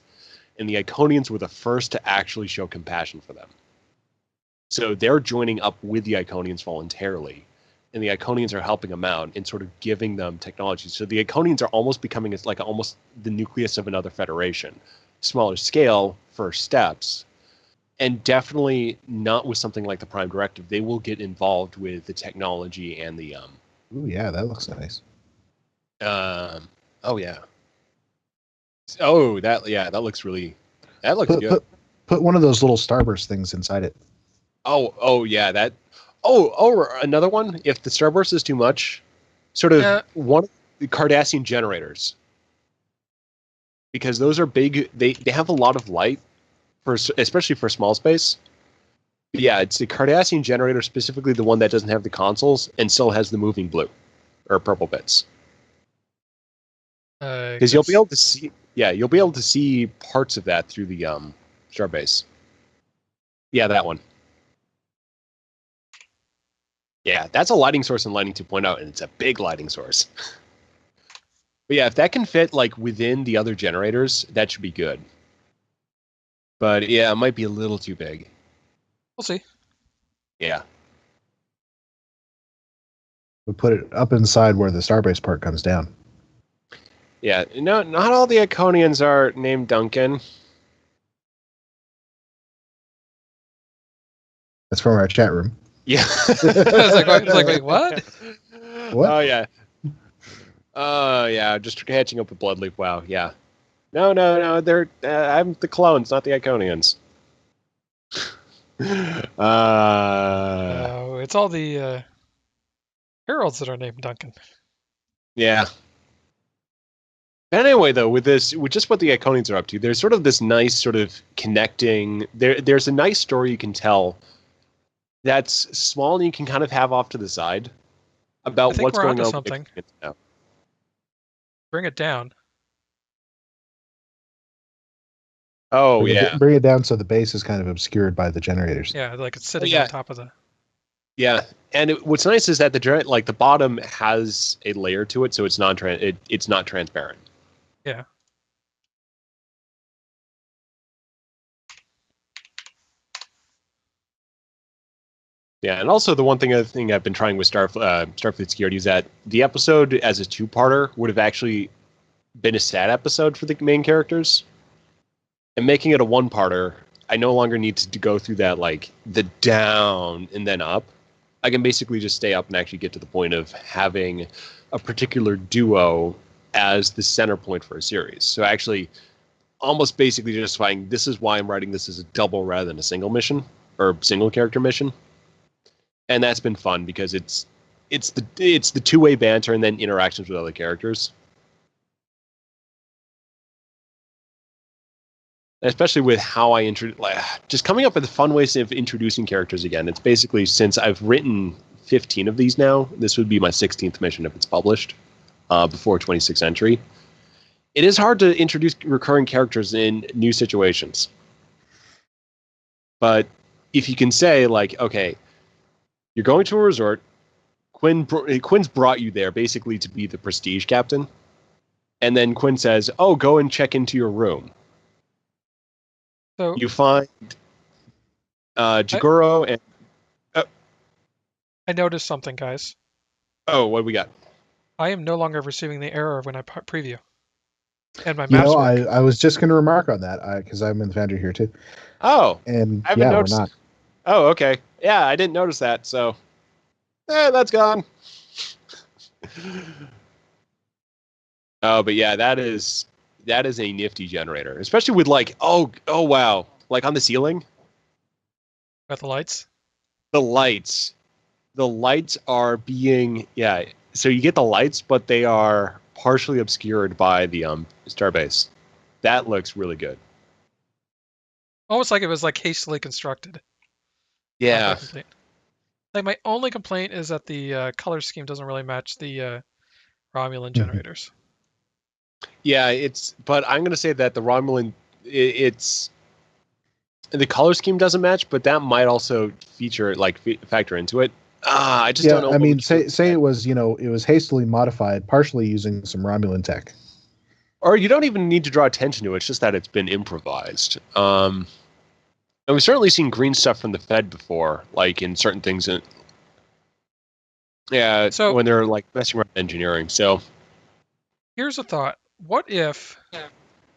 And the Iconians were the first to actually show compassion for them. So they're joining up with the Iconians voluntarily, and the Iconians are helping them out and sort of giving them technology. So the Iconians are almost becoming like almost the nucleus of another federation, smaller scale, first steps, and definitely not with something like the Prime Directive. They will get involved with the technology and the Ooh, yeah, that looks nice. Oh yeah. Oh, that looks good. Put one of those little starburst things inside it. Oh yeah, that. Another one. If the starburst is too much, sort of one of the Cardassian generators, because those are big. They have a lot of light, especially for small space. But yeah, it's the Cardassian generator, specifically the one that doesn't have the consoles and still has the moving blue or purple bits. Because you'll be able to see. Yeah, you'll be able to see parts of that through the starbase. Yeah, that one. Yeah, that's a lighting source in Lighting 2.0, and it's a big lighting source. But yeah, if that can fit like within the other generators, that should be good. But yeah, it might be a little too big. We'll see. Yeah. We put it up inside where the starbase part comes down. Yeah, no, not all the Iconians are named Duncan. That's from our chat room. Yeah. I was like, wait, what? What? Oh yeah. Oh yeah, just catching up with Bloodleaf. Wow, yeah. No, they're I'm the clones, not the Iconians. No, it's all the heralds that are named Duncan. Yeah. But anyway, though, with just what the Iconians are up to, there's sort of this nice sort of connecting. There's a nice story you can tell that's small and you can kind of have off to the side about what's going on. Something. Bring it down. Oh, yeah. Bring it down so the base is kind of obscured by the generators. Yeah, like it's sitting on top of the... Yeah, and what's nice is that the bottom has a layer to it, so it's not transparent. Yeah. Yeah, and also the other thing I've been trying with Starfleet Security is that the episode as a two-parter would have actually been a sad episode for the main characters. And making it a one-parter, I no longer need to go through that, like, the down and then up. I can basically just stay up and actually get to the point of having a particular duo as the center point for a series. So actually, almost basically justifying this is why I'm writing this as a double rather than a single mission or single character mission. And that's been fun because it's the two-way banter and then interactions with other characters. Especially with how I just coming up with fun ways of introducing characters again. It's basically, since I've written 15 of these now, this would be my 16th mission if it's published before 26th Century. It is hard to introduce recurring characters in new situations. But if you can say, like, okay, you're going to a resort, Quinn's brought you there basically to be the prestige captain, and then Quinn says, oh, go and check into your room. So you find Jigoro and... I noticed something, guys. Oh, what do we got? I am no longer receiving the error when I preview. And my You mouse know, work. I was just going to remark on that because I'm in the Foundry here too. Oh. And I haven't noticed. We're not. Oh, okay. Yeah, I didn't notice that, so... that's gone. Oh, but yeah, that is a nifty generator, especially with like, oh wow, like on the ceiling. Got the lights. The lights are being So you get the lights, but they are partially obscured by the starbase. That looks really good. Almost like it was like hastily constructed. Yeah. Like my only complaint is that the color scheme doesn't really match the Romulan generators. Yeah, but I'm going to say that the Romulan, the color scheme doesn't match, but that might also factor into it. I just don't know. I mean, say it was it was hastily modified, partially using some Romulan tech. Or you don't even need to draw attention to it. It's just that it's been improvised. And we've certainly seen green stuff from the Fed before, like in certain things. So when they're like messing around with engineering. So here's a thought: what if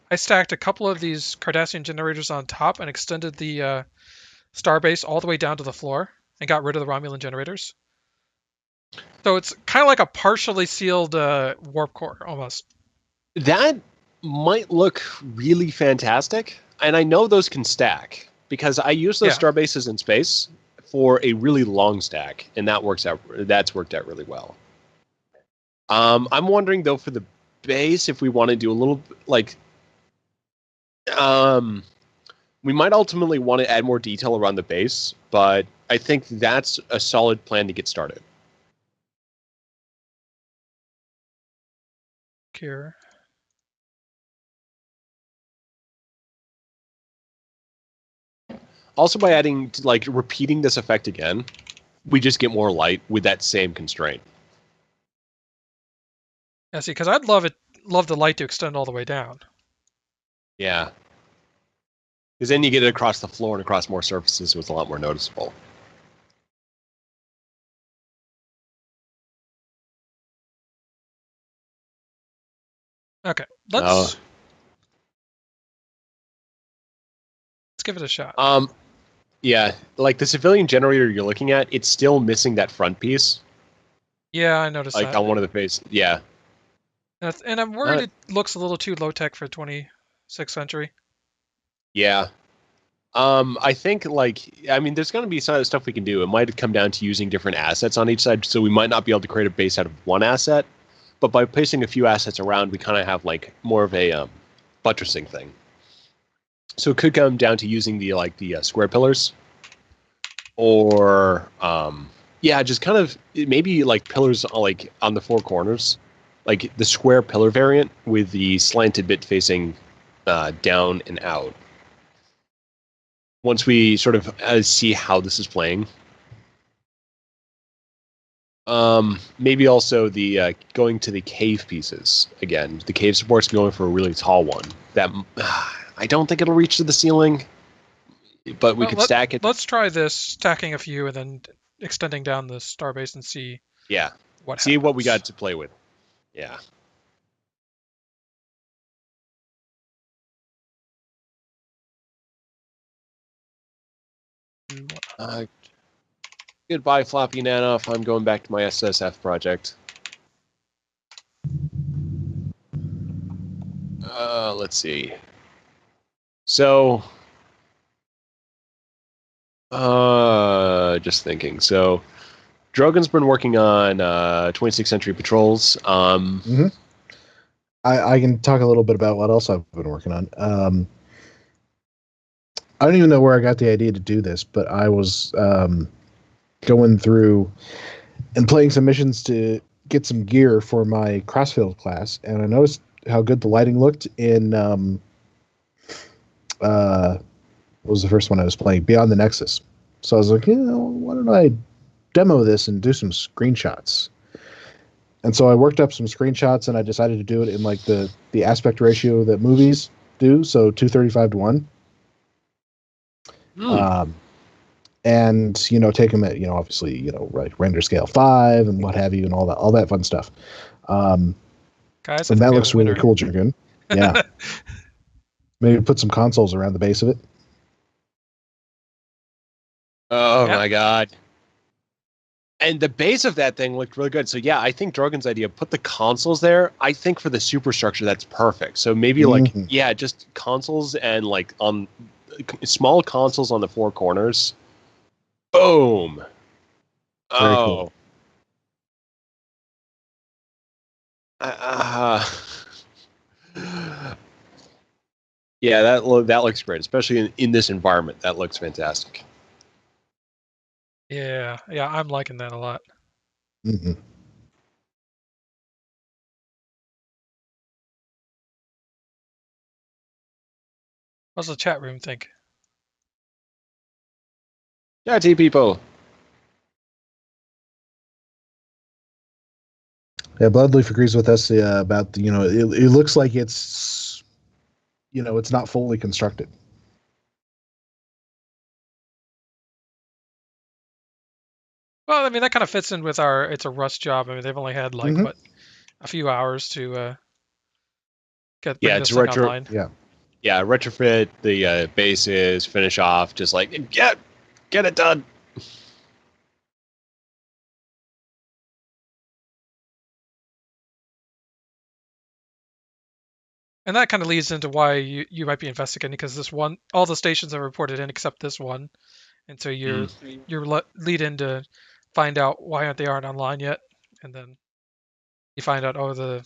I stacked a couple of these Cardassian generators on top and extended the starbase all the way down to the floor and got rid of the Romulan generators? So it's kind of like a partially sealed warp core, almost. That might look really fantastic, and I know those can stack because I use those star bases in space for a really long stack, and that's worked out really well. I'm wondering though for the base if we want to do a little we might ultimately want to add more detail around the base, but I think that's a solid plan to get started. Here. Also, by adding, repeating this effect again, we just get more light with that same constraint. Yeah, see, because I'd love the light to extend all the way down. Yeah. Because then you get it across the floor and across more surfaces, so it's a lot more noticeable. Okay, let's give it a shot. Yeah, like the civilian generator you're looking at, it's still missing that front piece. Yeah, I noticed that. Like on one of the faces, yeah. And I'm worried it looks a little too low-tech for 26th century. Yeah. I think, there's going to be some stuff we can do. It might come down to using different assets on each side, so we might not be able to create a base out of one asset, but by placing a few assets around, we kind of have, more of a buttressing thing. So it could come down to using the square pillars, or just kind of maybe pillars on the four corners, like the square pillar variant with the slanted bit facing down and out. Once we sort of see how this is playing, maybe also the going to the cave pieces again. The cave support's going for a really tall one. That I don't think it'll reach to the ceiling, but we could stack it. Let's try this, stacking a few and then extending down the starbase and see. Yeah. What see happens. What we got to play with. Yeah. Goodbye, Floppy Nanov. I'm going back to my SSF project. Let's see. So, just thinking. So, Drogyn's been working on 26th Century Patrols. I can talk a little bit about what else I've been working on. I don't even know where I got the idea to do this, but I was going through and playing some missions to get some gear for my Crossfield class, and I noticed how good the lighting looked in what was the first one I was playing? Beyond the Nexus. So I was like, why don't I demo this and do some screenshots? And so I worked up some screenshots, and I decided to do it in the aspect ratio that movies do, so 235:1. And take them at obviously render scale 5 and what have you, and all that fun stuff. Guys, and that looks really cool, Drogyn. Yeah. Maybe put some consoles around the base of it. Oh my god. And the base of that thing looked really good. So yeah, I think Drogyn's idea, put the consoles there. I think for the superstructure, that's perfect. So maybe just consoles and on small consoles on the four corners. Boom. Very cool. Yeah, that looks great, especially in this environment. That looks fantastic. Yeah, I'm liking that a lot. Mm-hmm. What's the chat room think? Chatty people. Yeah, Bloodleaf agrees with us about the, it looks like it's, it's not fully constructed. Well, I mean, that kind of fits in with it's a Rust job. I mean, they've only had like, Mhm. what, a few hours to bring Yeah, this to thing online. Yeah, retrofit the bases, finish off, just like, get it done. And that kind of leads into why you might be investigating, because all the stations are reported in except this one. And so you're lead in to find out why they aren't online yet. And then you find out, oh, the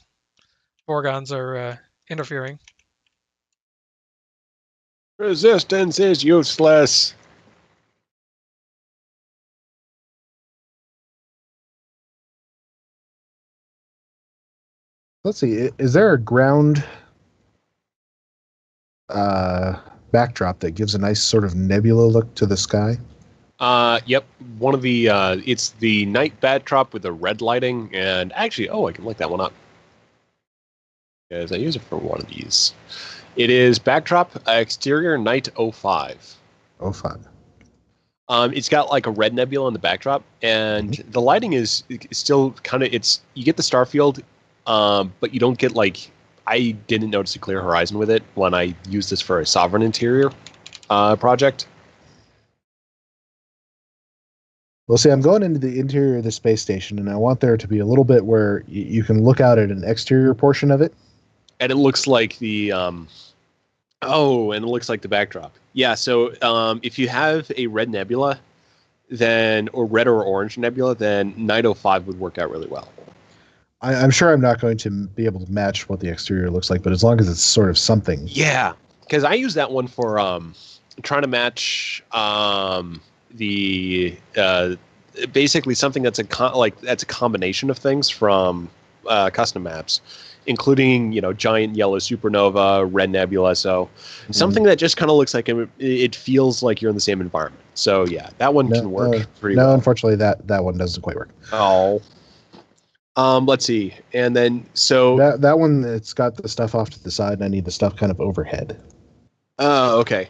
Borgons are interfering. Resistance is useless. Let's see. Is there a ground backdrop that gives a nice sort of nebula look to the sky? Yep. One of the it's the night backdrop with the red lighting, and actually, I can light that one up because I use it for one of these. It is backdrop exterior night 05. Oh, fun. It's got like a red nebula in the backdrop, and the lighting is still kind of you get the starfield, but you don't get like I didn't notice a clear horizon with it when I used this for a sovereign interior project. Well, see, I'm going into the interior of the space station, and I want there to be a little bit where you can look out at an exterior portion of it. And it looks like the and it looks like the backdrop. Yeah, so if you have a red nebula, or red or orange nebula, then 905 would work out really well. I'm sure I'm not going to be able to match what the exterior looks like, but as long as it's sort of something. Yeah, because I use that one for trying to match the basically something that's that's a combination of things from custom maps, including giant yellow supernova, red nebula. So something that just kind of looks like it feels like you're in the same environment. So yeah, that one can work pretty well. No, unfortunately, that one doesn't quite work. Oh. Let's see, and then so that one, it's got the stuff off to the side, and I need the stuff kind of overhead. Oh, okay.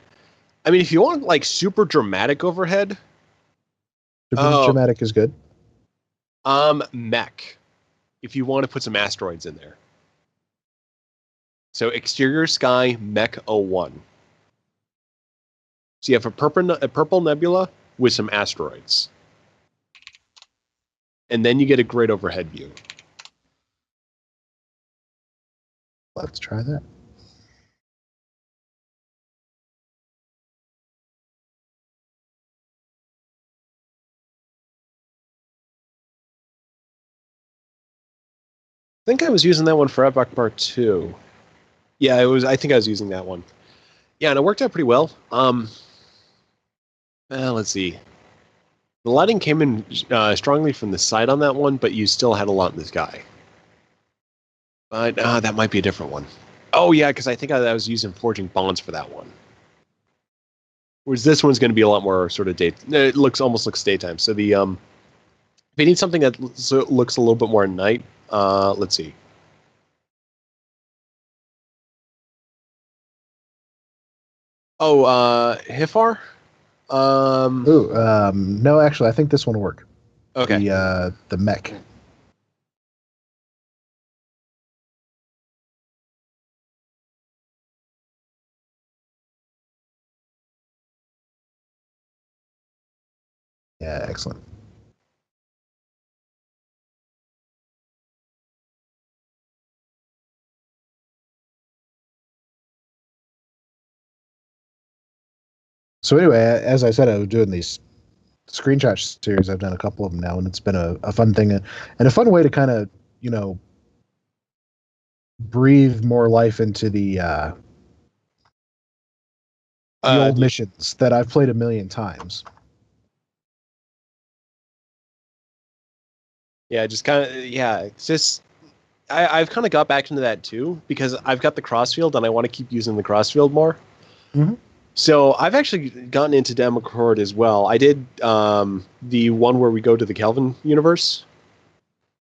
I mean, if you want like super dramatic overhead, dramatic is good. mech. If you want to put some asteroids in there. So exterior sky mech 01. So you have a purple nebula with some asteroids. And then you get a great overhead view. Let's try that. I think I was using that one for Epoch Part 2. Yeah, I think I was using that one. Yeah, and it worked out pretty well. Let's see. The lighting came in strongly from the side on that one, but you still had a lot in the sky. But that might be a different one. Oh, yeah, because I think I was using Forging Bonds for that one. Whereas this one's going to be a lot more sort of day. It almost looks daytime. So if you need something that looks a little bit more night, let's see. Oh, Hifar? No, actually, I think this one will work. Okay. The mech. Yeah, excellent. So anyway, as I said, I was doing these screenshot series. I've done a couple of them now, and it's been a fun thing and a fun way to kind of, breathe more life into the old missions that I've played a million times. Yeah, just kind of, it's just, I've kind of got back into that too, because I've got the Crossfield and I want to keep using the Crossfield more. Mm-hmm. So I've actually gotten into Democord as well. I did the one where we go to the Kelvin universe.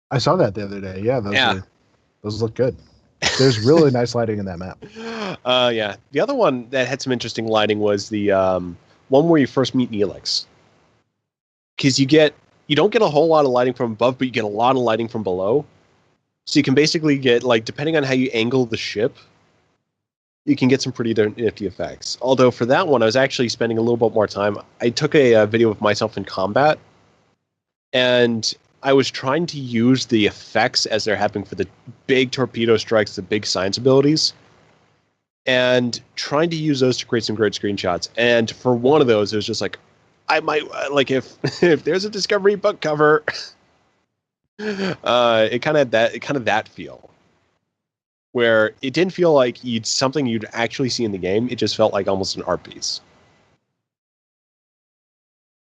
I saw that the other day. Yeah, Yeah. those look good. There's really nice lighting in that map. Yeah. The other one that had some interesting lighting was the one where you first meet Neelix. Because you don't get a whole lot of lighting from above, but you get a lot of lighting from below. So you can basically get, like, depending on how you angle the ship, you can get some pretty nifty effects. Although for that one, I was actually spending a little bit more time. I took a video of myself in combat, and I was trying to use the effects as they're happening for the big torpedo strikes, the big science abilities, and trying to use those to create some great screenshots. And for one of those, it was just like, I might, like, if there's a Discovery book cover, it kind of that feel. Where it didn't feel like something you'd actually see in the game. It just felt like almost an art piece.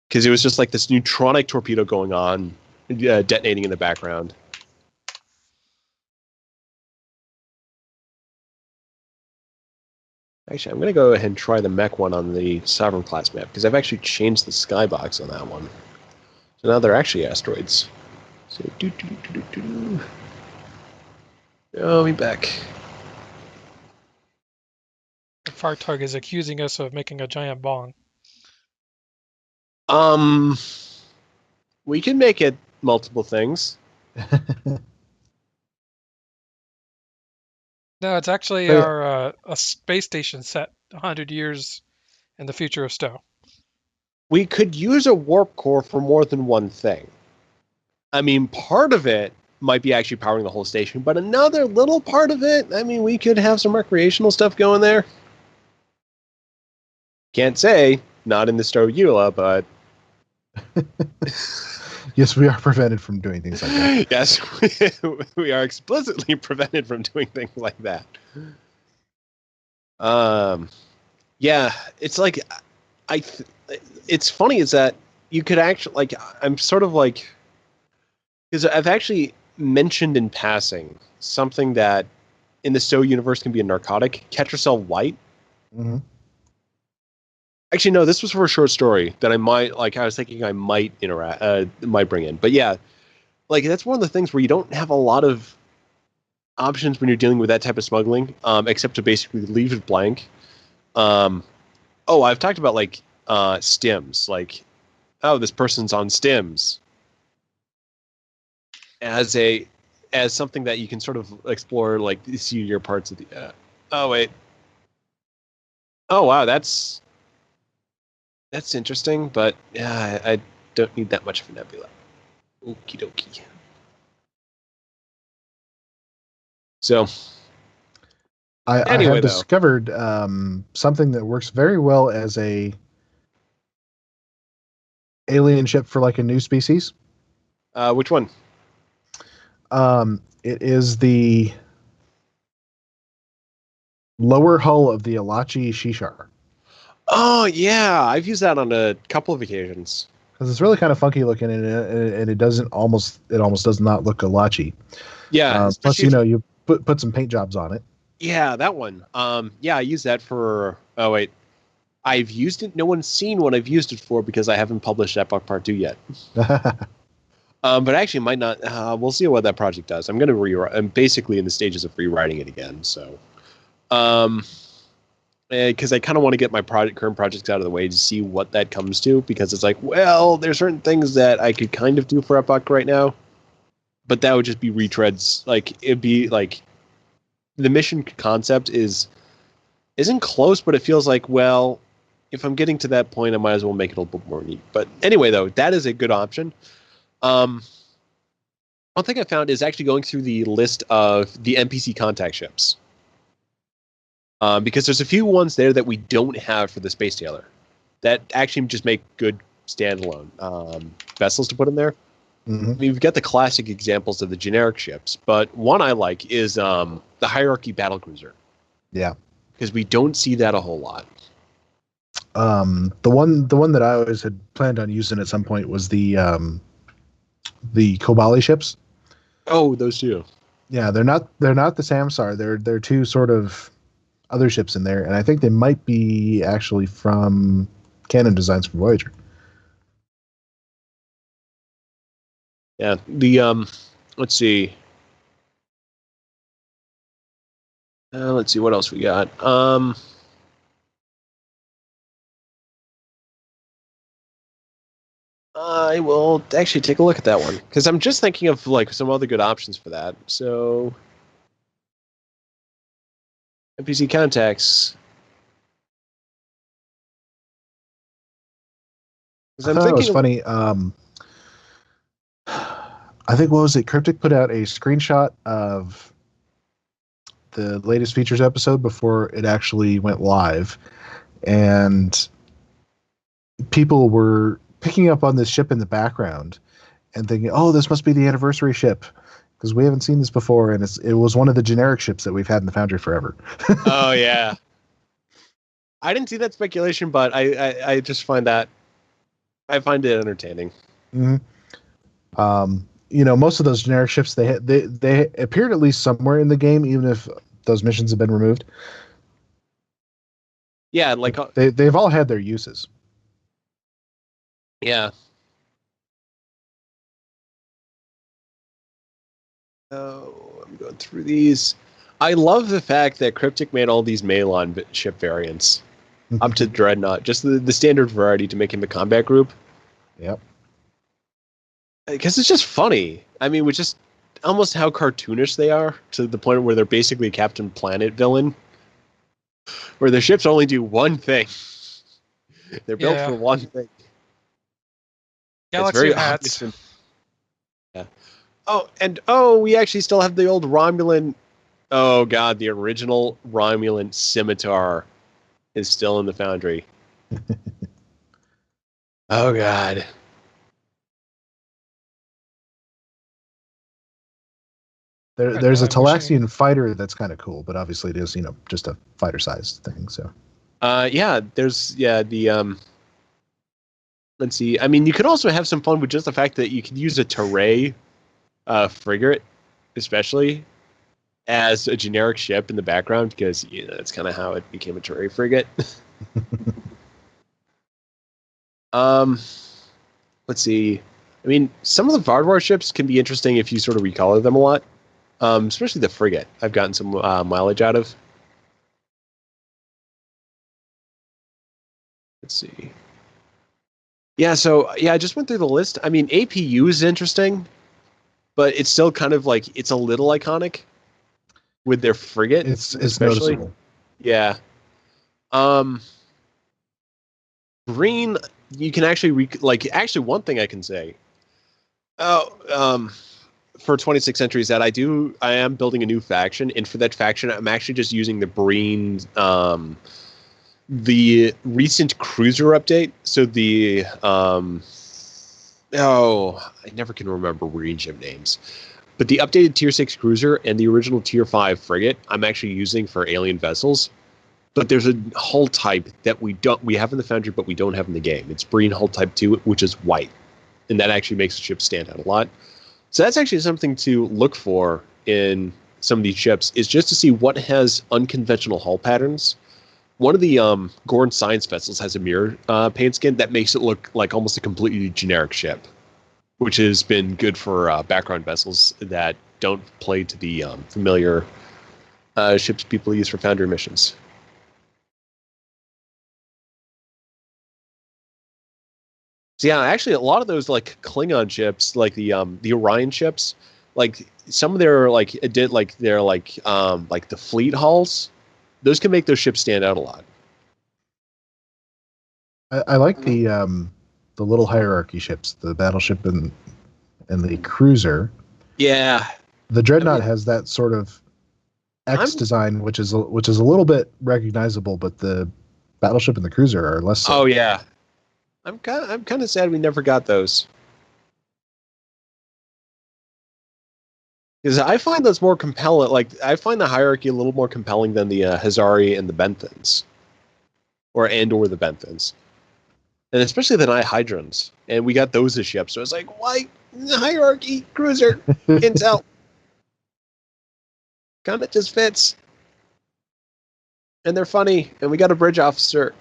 Because it was just like this neutronic torpedo going on, detonating in the background. Actually, I'm going to go ahead and try the mech one on the Sovereign class map, because I've actually changed the skybox on that one. So now they're actually asteroids. So, oh, me back. Fartug is accusing us of making a giant bong. We can make it multiple things. No, it's actually a space station set 100 years in the future of Stowe. We could use a warp core for more than one thing. I mean, part of it might be actually powering the whole station, but another little part of it, I mean, we could have some recreational stuff going there. Can't say, not in the Stowe EULA, but... Yes, we are prevented from doing things like that. Yes, we are explicitly prevented from doing things like that. Yeah, it's like, it's funny is that you could actually, like, I'm sort of like, because I've actually mentioned in passing something that in the Stowe universe can be a narcotic, Ketracel White. Mm-hmm. Actually, no, this was for a short story that I might, like, I was thinking I might might bring in. But yeah, like, that's one of the things where you don't have a lot of options when you're dealing with that type of smuggling, except to basically leave it blank. I've talked about, like, stims, like, oh, this person's on stims, as something that you can sort of explore, like, see your parts of the. Oh wait. Oh wow, that's interesting, but yeah, I don't need that much of a nebula. Okie dokie. I have discovered something that works very well as a alien ship for, like, a new species. Which one? It is the lower hull of the Alachi Shishar. Oh yeah, I've used that on a couple of occasions. Because it's really kind of funky looking, and it almost does not look Alachi. Yeah. Plus, you put some paint jobs on it. Yeah, that one. Yeah, I use that for. Oh wait, I've used it. No one's seen what I've used it for because I haven't published Epoch Part 2 yet. But actually, might not. We'll see what that project does. I'm going to rewrite. I'm basically in the stages of rewriting it again. So, because I kind of want to get my current projects out of the way to see what that comes to. Because it's like, well, there's certain things that I could kind of do for Epoch right now, but that would just be retreads. Like, it'd be like the mission concept isn't close, but it feels like, well, if I'm getting to that point, I might as well make it a little bit more neat. But anyway, though, that is a good option. One thing I found is actually going through the list of the NPC contact ships. Because there's a few ones there that we don't have for the Space Tailor that actually just make good standalone vessels to put in there. Mm-hmm. I mean, we've got the classic examples of the generic ships, but one I like is the Hierarchy Battlecruiser. Yeah. Because we don't see that a whole lot. The one that I always had planned on using at some point was the Kobali ships. Oh, those two. Yeah, they're not the Samsar. They're two sort of other ships in there, and I think they might be actually from canon designs from Voyager. Yeah. The let's see. Let's see what else we got. I will actually take a look at that one because I'm just thinking of like some other good options for that. So, NPC contacts. I thought it was funny. I think, what was it? Cryptic put out a screenshot of the latest features episode before it actually went live, and people were picking up on this ship in the background and thinking, "Oh, this must be the anniversary ship," because we haven't seen this before, and it was one of the generic ships that we've had in the Foundry forever. Oh yeah, I didn't see that speculation, but I just find it entertaining. Mm-hmm. Most of those generic ships they appeared at least somewhere in the game, even if those missions have been removed. Yeah, like they've all had their uses. Yeah. Oh, I'm going through these. I love the fact that Cryptic made all these Malon ship variants up to Dreadnought, just the standard variety to make him a combat group. Yep. Because it's just funny. I mean, with just almost how cartoonish they are, to the point where they're basically a Captain Planet villain, where their ships only do one thing. They're built for one thing. Galaxy it's very hats. Yeah. We actually still have the old Romulan. Oh god, the original Romulan scimitar is still in the Foundry. Oh god. There's a Talaxian fighter that's kind of cool, but obviously it is, just a fighter-sized thing. So, the let's see. I mean, you could also have some fun with just the fact that you could use a Teray frigate, especially as a generic ship in the background, because that's kind of how it became a Teray frigate. Let's see. I mean, some of the Vardwar ships can be interesting if you sort of recolor them a lot. Especially the frigate, I've gotten some mileage out of. Let's see. Yeah, I just went through the list. I mean, APU is interesting, but it's still kind of like, it's a little iconic with their frigate. It's especially noticeable. Yeah. Green, you can actually actually one thing I can say. For 26 Centuries that I am building a new faction, and for that faction I'm actually just using the Breen the recent cruiser update. So the I never can remember Breen ship names. But the updated Tier 6 cruiser and the original Tier 5 frigate I'm actually using for alien vessels. But there's a hull type that we have in the Foundry but we don't have in the game. It's Breen hull type 2, which is white. And that actually makes the ship stand out a lot. So that's actually something to look for in some of these ships, is just to see what has unconventional hull patterns. One of the Gorn science vessels has a mirror paint skin that makes it look like almost a completely generic ship, which has been good for background vessels that don't play to the familiar ships people use for Foundry missions. So yeah, actually, a lot of those like Klingon ships, like the Orion ships, like some of their like the fleet hulls, those can make those ships stand out a lot. I like the little hierarchy ships, the battleship and the cruiser. Yeah, the Dreadnought has that sort of X design, which is a little bit recognizable, but the battleship and the cruiser are less so. Oh yeah. I'm kind of sad we never got those, because I find those more compelling. Like, I find the hierarchy a little more compelling than the Hazari and the Benthans, or the Benthans, and especially the Nihydrons. And we got those as ships, so I was like, why hierarchy cruiser intel? Kind of just fits. And they're funny, and we got a bridge officer.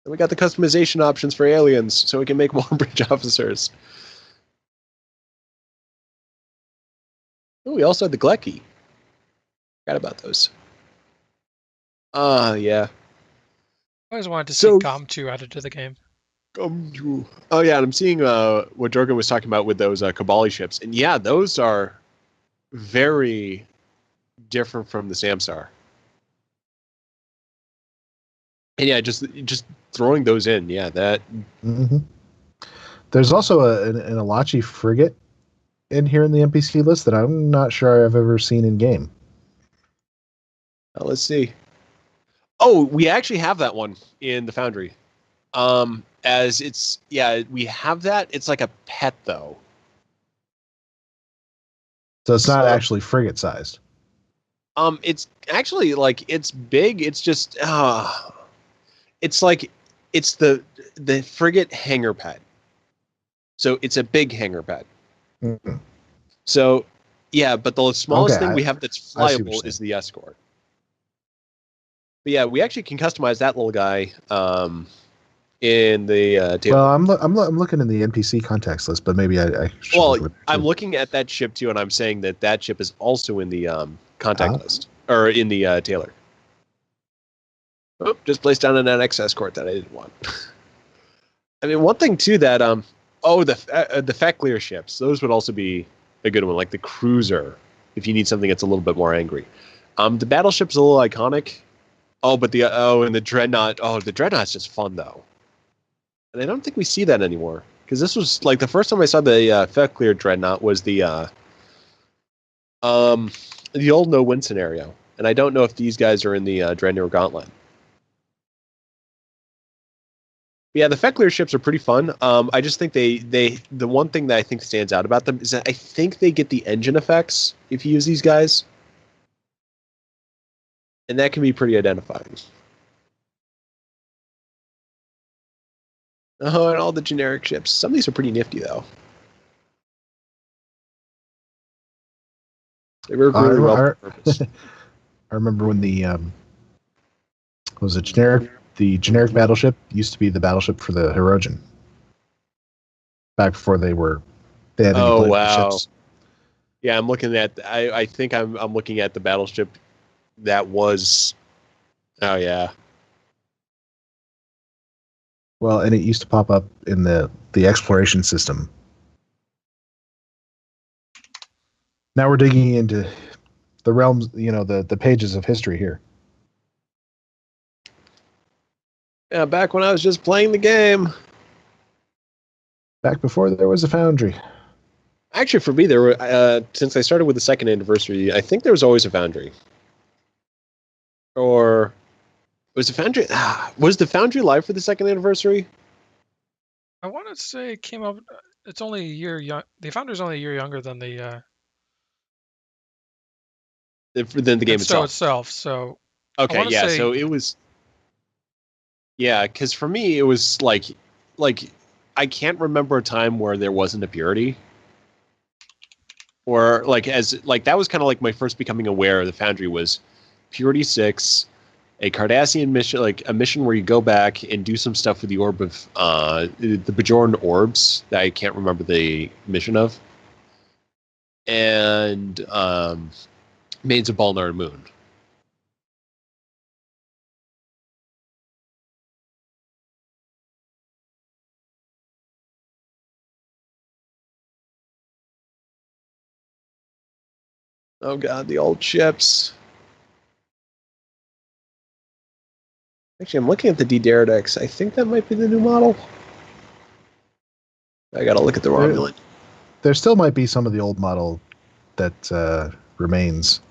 And we got the customization options for aliens, so we can make more bridge officers. Oh, we also had the Glecki. Forgot about those. Yeah. I always wanted to So- see GOM2 added to the game. Oh, yeah, and I'm seeing what Drogyn was talking about with those Kabali ships. And yeah, those are very different from the Samsar. And yeah, just throwing those in, yeah, that... Mm-hmm. There's also an Alachi frigate in here in the NPC list that I'm not sure I've ever seen in game. Let's see. Oh, we actually have that one in the Foundry. As it's, yeah, we have that. It's like a pet, though. So it's not So- actually frigate sized. It's actually like it's big. It's just it's like it's the frigate hangar pad. So it's a big hangar pad. Mm-hmm. So yeah, but the smallest Okay, thing we have that's I see what you're flyable is the escort. But yeah, we actually can customize that little guy in the table. Well, I'm looking in the NPC context list, but maybe I should Well, look at it I'm too. looking at that ship too, and I'm saying that ship is also in the contact list or in the Taylor. Oh, just placed down an NX escort that I didn't want. I mean, one thing too that the Feklir ships, those would also be a good one, like the cruiser, if you need something that's a little bit more angry. The battleship's a little iconic. Oh, but and the dreadnought. Oh, the dreadnought's just fun though. And I don't think we see that anymore. Because this was like the first time I saw the Feklir dreadnought was the old no-win scenario, and I don't know if these guys are in the Dreadnought Gauntlet. But yeah, the Feklir ships are pretty fun. I just think the one thing that I think stands out about them is that I think they get the engine effects if you use these guys, and that can be pretty identifying. Oh, and all the generic ships. Some of these are pretty nifty, though. They work really well for purpose. I remember when the was it generic? The generic battleship used to be the battleship for the Hirogen. Back before they had any Oh, political wow. ships. Yeah, I'm looking at. I think I'm looking at the battleship that was. Oh yeah. Well, and it used to pop up in the exploration system. Now we're digging into the realms, the pages of history here. Yeah, back when I was just playing the game. Back before there was a Foundry. Actually, for me, there were since I started with the second anniversary. I think there was always a Foundry. Or was the Foundry? Was the Foundry live for the second anniversary? I want to say it came up. It's only a year young. The Foundry's only a year younger than the Than the game So itself. So Okay, wanna yeah. say- So it was. Yeah, because for me it was like I can't remember a time where there wasn't a purity. Or that was kind of like my first becoming aware of the Foundry was Purity 6, a Cardassian mission, like a mission where you go back and do some stuff with the orb of the Bajoran orbs that I can't remember the mission of, and Maids of Balnar Moon. Oh god, the old ships. Actually, I'm looking at the D-Deridex. I think that might be the new model. I gotta look at the Romulan. There still might be some of the old model that remains.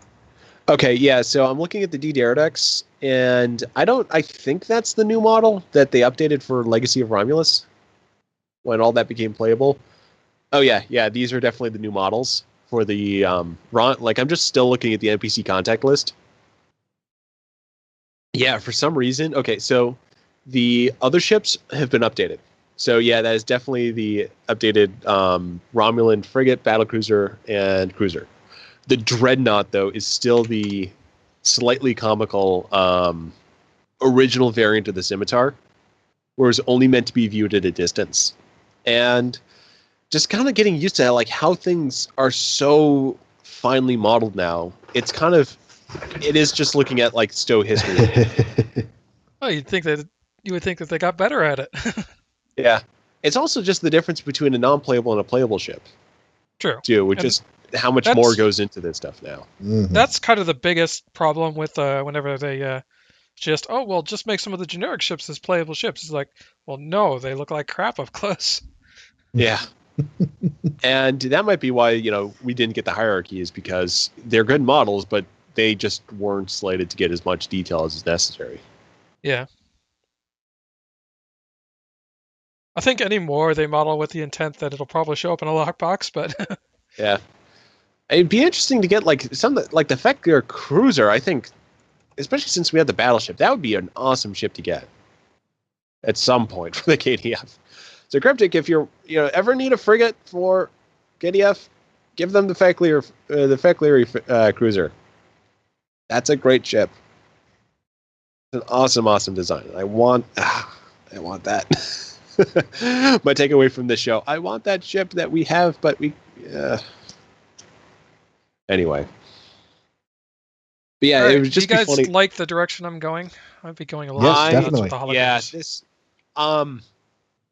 Okay, yeah, so I'm looking at the D-Deridex, and I think that's the new model that they updated for Legacy of Romulus when all that became playable. Oh yeah, these are definitely the new models for the I'm just still looking at the NPC contact list. Yeah, for some reason. Okay, so the other ships have been updated. So yeah, that is definitely the updated Romulan frigate, battlecruiser, and cruiser. The Dreadnought, though, is still the slightly comical original variant of the scimitar, where it's only meant to be viewed at a distance. And just kind of getting used to like how things are so finely modeled now. It is just looking at like Stowe history. Oh, you would think that they got better at it. Yeah. It's also just the difference between a non-playable and a playable ship. True. Too, which is how much more goes into this stuff now. Mhm. That's kind of the biggest problem with whenever they just make some of the generic ships as playable ships. It's like, well, no, they look like crap up close. Yeah. And that might be why, we didn't get the hierarchy, is because they're good models, but they just weren't slated to get as much detail as is necessary. Yeah. I think anymore they model with the intent that it'll probably show up in a lockbox, but Yeah. It'd be interesting to get like the Fekir cruiser, I think, especially since we had the battleship. That would be an awesome ship to get at some point for the KDF. So Cryptic, if you ever need a frigate for KDF, give them the Fekir cruiser. That's a great ship. It's an awesome design. I want that. My takeaway from this show: I want that ship that we have, but we. Anyway. But yeah, right, it would just do you be guys funny. like the direction I'm going? I'd be going a Yes, lot definitely. with the holograms.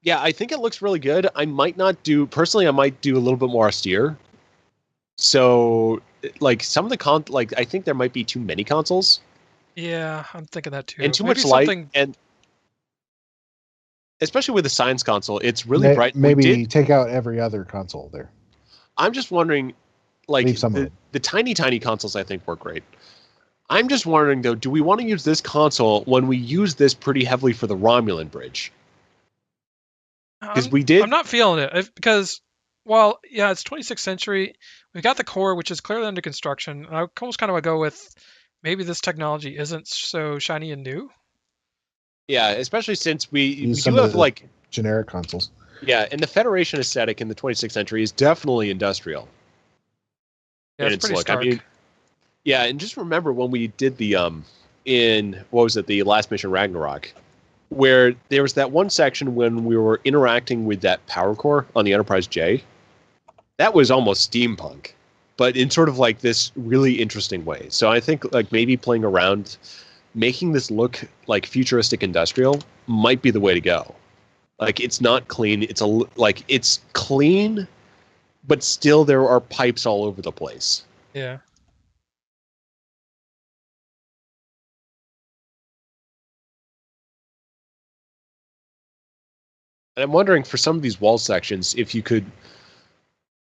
Yeah, I think it looks really good. I might do a little bit more austere. So, like some of the I think there might be too many consoles. Yeah, I'm thinking that too. And too Maybe much light, something- and especially with the science console, it's really bright. Maybe take out every other console there. I'm just wondering, like Leave some of the tiny consoles, I think work great. I'm just wondering though, do we want to use this console when we use this pretty heavily for the Romulan bridge? Because we did. I'm not feeling it because, well, yeah, it's 26th century. We've got the core, which is clearly under construction. I almost kind of would go with maybe this technology isn't so shiny and new. Yeah, especially since we Use do some of have the like generic consoles. yeah, and the Federation aesthetic in the 26th century is definitely industrial. Yeah, in it's its pretty look. stark. I mean, yeah, and just remember when we did the in what was it, the last mission Ragnarok, where there was that one section when we were interacting with that power core on the Enterprise J. That was almost steampunk, but in sort of like this really interesting way. So I think like maybe playing around, making this look like futuristic industrial might be the way to go. Like it's not clean. It's clean, but still there are pipes all over the place. Yeah. And I'm wondering for some of these wall sections, if you could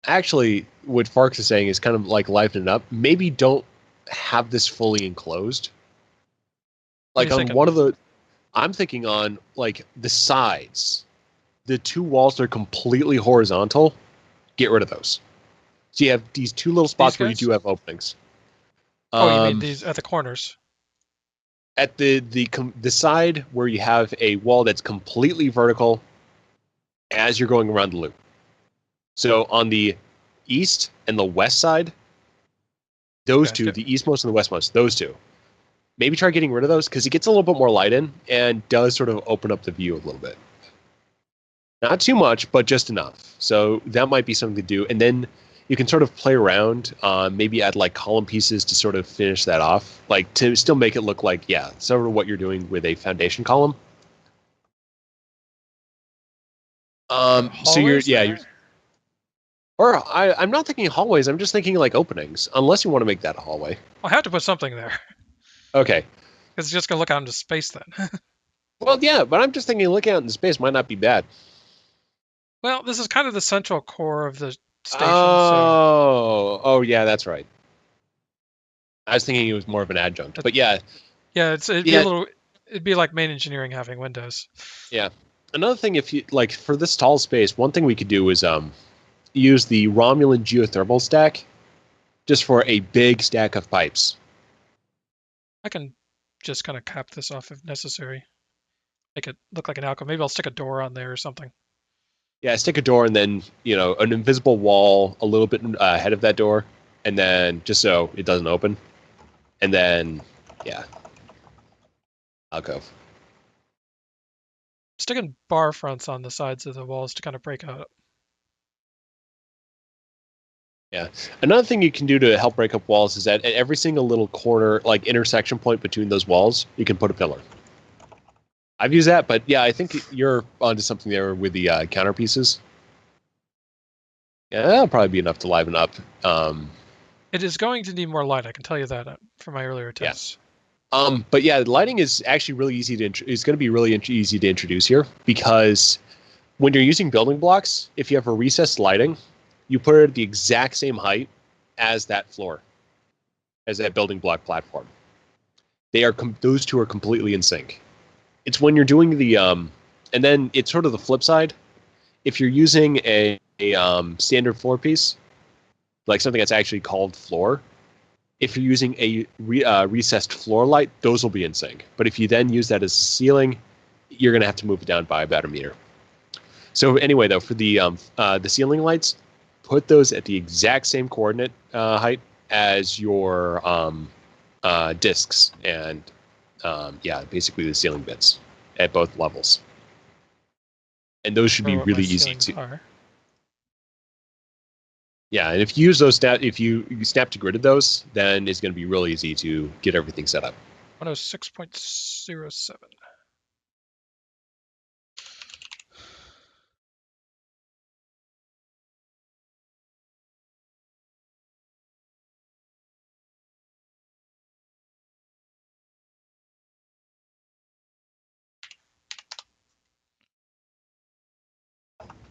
actually, what Farks is saying is kind of like liven it up. Maybe don't have this fully enclosed. Like on one of the, I'm thinking on like the sides, the two walls that are completely horizontal, get rid of those. So you have these two little spots where you do have openings. Oh, you mean these at the corners? At the side where you have a wall that's completely vertical as you're going around the loop. So on the east and the west side, those two, the eastmost and the westmost, those two. Maybe try getting rid of those because it gets a little bit more light in and does sort of open up the view a little bit. Not too much, but just enough. So that might be something to do. And then you can sort of play around, maybe add like column pieces to sort of finish that off, like to still make it look like, yeah, sort of what you're doing with a foundation column. So I'm not thinking hallways. I'm just thinking like openings, unless you want to make that a hallway. I'll have to put something there. Okay. Because it's just going to look out into space then. Well, yeah, but I'm just thinking looking out into space might not be bad. Well, this is kind of the central core of the station. Oh, yeah, that's right. I was thinking it was more of an adjunct, but yeah. Yeah, it'd be like main engineering having windows. Yeah. Another thing, if you like for this tall space, one thing we could do is use the Romulan geothermal stack just for a big stack of pipes. I can just kind of cap this off if necessary. Make it look like an alcove. Maybe I'll stick a door on there or something. Yeah, stick a door and then, an invisible wall a little bit ahead of that door, and then just so it doesn't open. And then, yeah, I'll go. Sticking bar fronts on the sides of the walls to kind of break out. Yeah. Another thing you can do to help break up walls is that at every single little corner, like intersection point between those walls, you can put a pillar. I've used that, but yeah, I think you're onto something there with the counterpieces. Yeah, that'll probably be enough to liven up. It is going to need more light. I can tell you that from my earlier tests. But yeah, lighting is actually really easy is going to be really easy to introduce here, because when you're using building blocks, if you have a recessed lighting, you put it at the exact same height as that floor, as that building block platform. They are those two are completely in sync. It's when you're doing the and then it's sort of the flip side. If you're using a standard floor piece, like something that's actually called floor, if you're using a recessed floor light, those will be in sync. But if you then use that as a ceiling, you're going to have to move it down by about a meter. So anyway, though, for the ceiling lights, put those at the exact same coordinate height as your discs and basically the ceiling bits at both levels. And those should be really easy to. Yeah, and if you use those if you snap to gridded those, then it's going to be really easy to get everything set up. 106.07.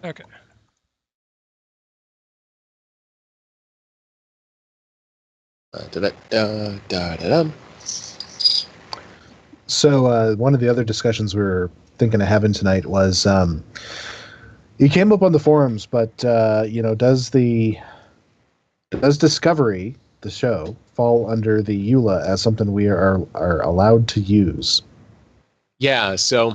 Okay. So one of the other discussions we were thinking of having tonight was you came up on the forums, but does Discovery, the show, fall under the EULA as something we are allowed to use? Yeah, so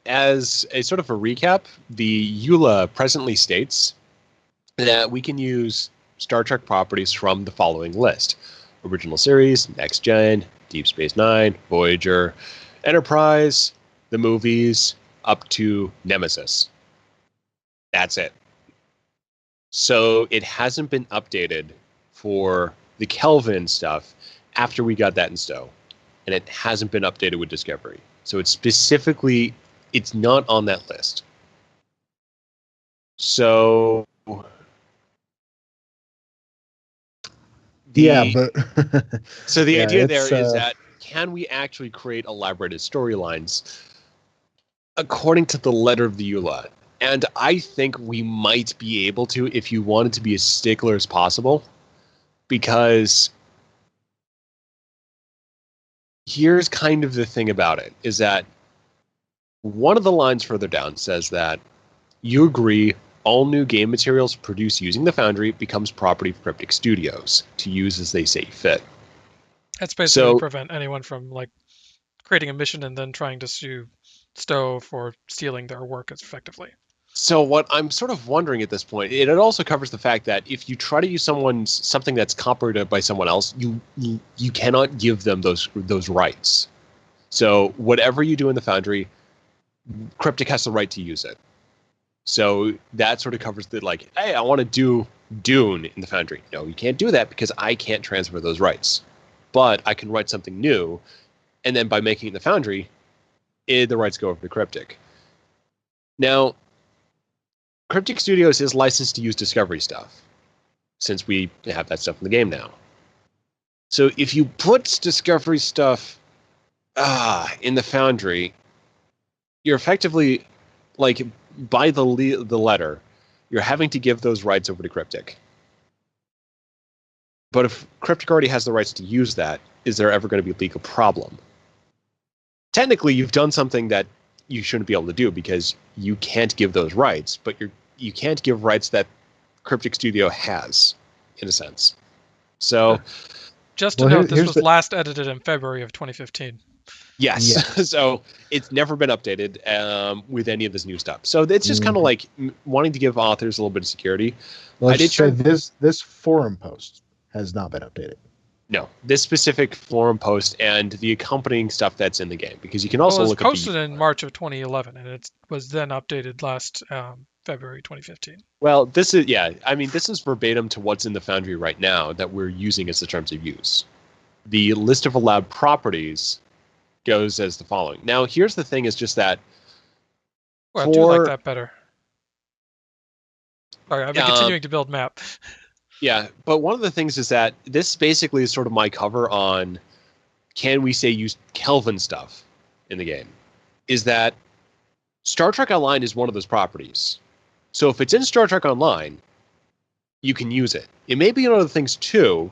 as a sort of a recap, the EULA presently states that we can use Star Trek properties from the following list: Original Series, Next Gen, Deep Space Nine, Voyager, Enterprise, the movies, up to Nemesis. That's it. So it hasn't been updated for the Kelvin stuff after we got that in stow. And it hasn't been updated with Discovery. So it's not on that list. So the idea there is that can we actually create elaborated storylines according to the letter of the EULA? And I think we might be able to if you wanted to be as stickler as possible, because here's kind of the thing about it, is that one of the lines further down says that you agree all new game materials produced using the Foundry becomes property of Cryptic Studios to use as they see fit. That's basically to prevent anyone from creating a mission and then trying to sue Stowe for stealing their work as effectively. So what I'm sort of wondering at this point, it also covers the fact that if you try to use something that's copyrighted by someone else, you cannot give them those rights. So whatever you do in the Foundry, Cryptic has the right to use it. So that sort of covers the hey, I want to do Dune in the Foundry. No, you can't do that because I can't transfer those rights. But I can write something new, and then by making it in the Foundry, the rights go over to Cryptic. Now, Cryptic Studios is licensed to use Discovery stuff, since we have that stuff in the game now. So if you put Discovery stuff in the Foundry, you're effectively, by the letter, you're having to give those rights over to Cryptic. But if Cryptic already has the rights to use that, is there ever going to be a legal problem? Technically, you've done something that you shouldn't be able to do because you can't give those rights, but you can't give rights that Cryptic Studio has, in a sense. So, just to note, this was last edited in February of 2015. Yes. Yeah. So it's never been updated with any of this new stuff. So it's just kind of like wanting to give authors a little bit of security. Let's say this forum post has not been updated. No, this specific forum post and the accompanying stuff that's in the game, because you can also Well, it was look posted up in March of 2011, and it was then updated last February 2015. Well, this is this is verbatim to what's in the Foundry right now that we're using as the terms of use. The list of allowed properties goes as the following. Now, here's the thing: is just that. Well, I do like that better. Sorry, I've been Um, continuing to build map. Yeah, but one of the things is that this basically is sort of my cover on can we say use Kelvin stuff in the game? Is that Star Trek Online is one of those properties. So if it's in Star Trek Online, you can use it. It may be in other things too,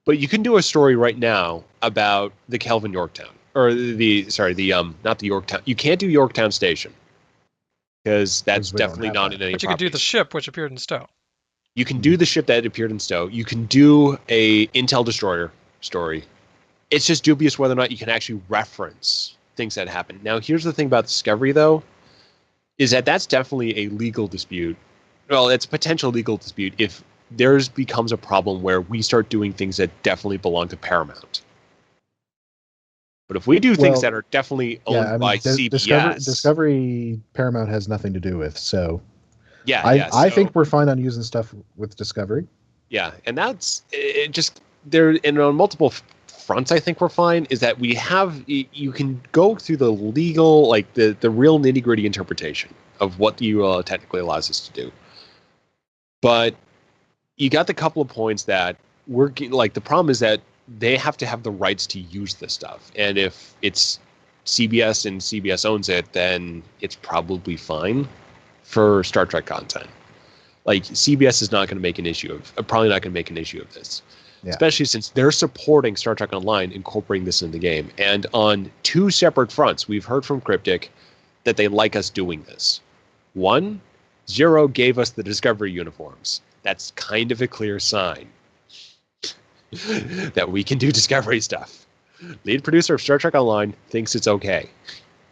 but you can do a story right now about the Kelvin Yorktown. Or not the Yorktown. You can't do Yorktown Station. Because that's definitely not in any But you could do the ship which appeared in Stowe. You can do the ship that appeared in Stowe. You can do a Intel Destroyer story. It's just dubious whether or not you can actually reference things that happen. Now, here's the thing about Discovery, though, is that that's definitely a legal dispute. Well, it's a potential legal dispute if theirs becomes a problem where we start doing things that definitely belong to Paramount. But if we do things that are definitely owned by CBS... Discovery, Paramount has nothing to do with, so... I think we're fine on using stuff with Discovery. Yeah, and that's it. Just there, and on multiple fronts, I think we're fine. Is that we have you can go through the legal, like the real nitty gritty interpretation of what the UL technically allows us to do. But you got the couple of points that we're like the problem is that they have to have the rights to use this stuff, and if it's CBS and CBS owns it, then it's probably fine for Star Trek content. Like CBS is not going to make an issue of probably not going to make an issue of this, especially since they're supporting Star Trek Online incorporating this in the game. And on two separate fronts, we've heard from Cryptic that they like us doing this. One, Zero gave us the Discovery uniforms. That's kind of a clear sign that we can do Discovery stuff. Lead producer of Star Trek Online thinks it's okay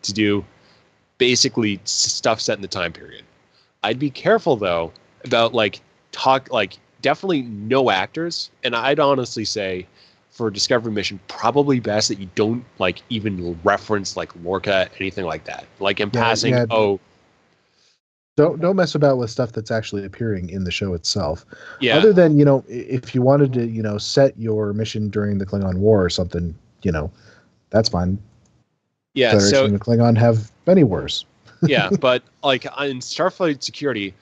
to do basically stuff set in the time period. I'd be careful though about definitely no actors, and I'd honestly say for a Discovery mission probably best that you don't even reference Lorca, anything like that. Passing. Don't mess about with stuff that's actually appearing in the show itself. Yeah. Other than if you wanted to set your mission during the Klingon War or something, that's fine. Yeah, Federation and the Klingon have many wars. Yeah, but in Starfleet Security,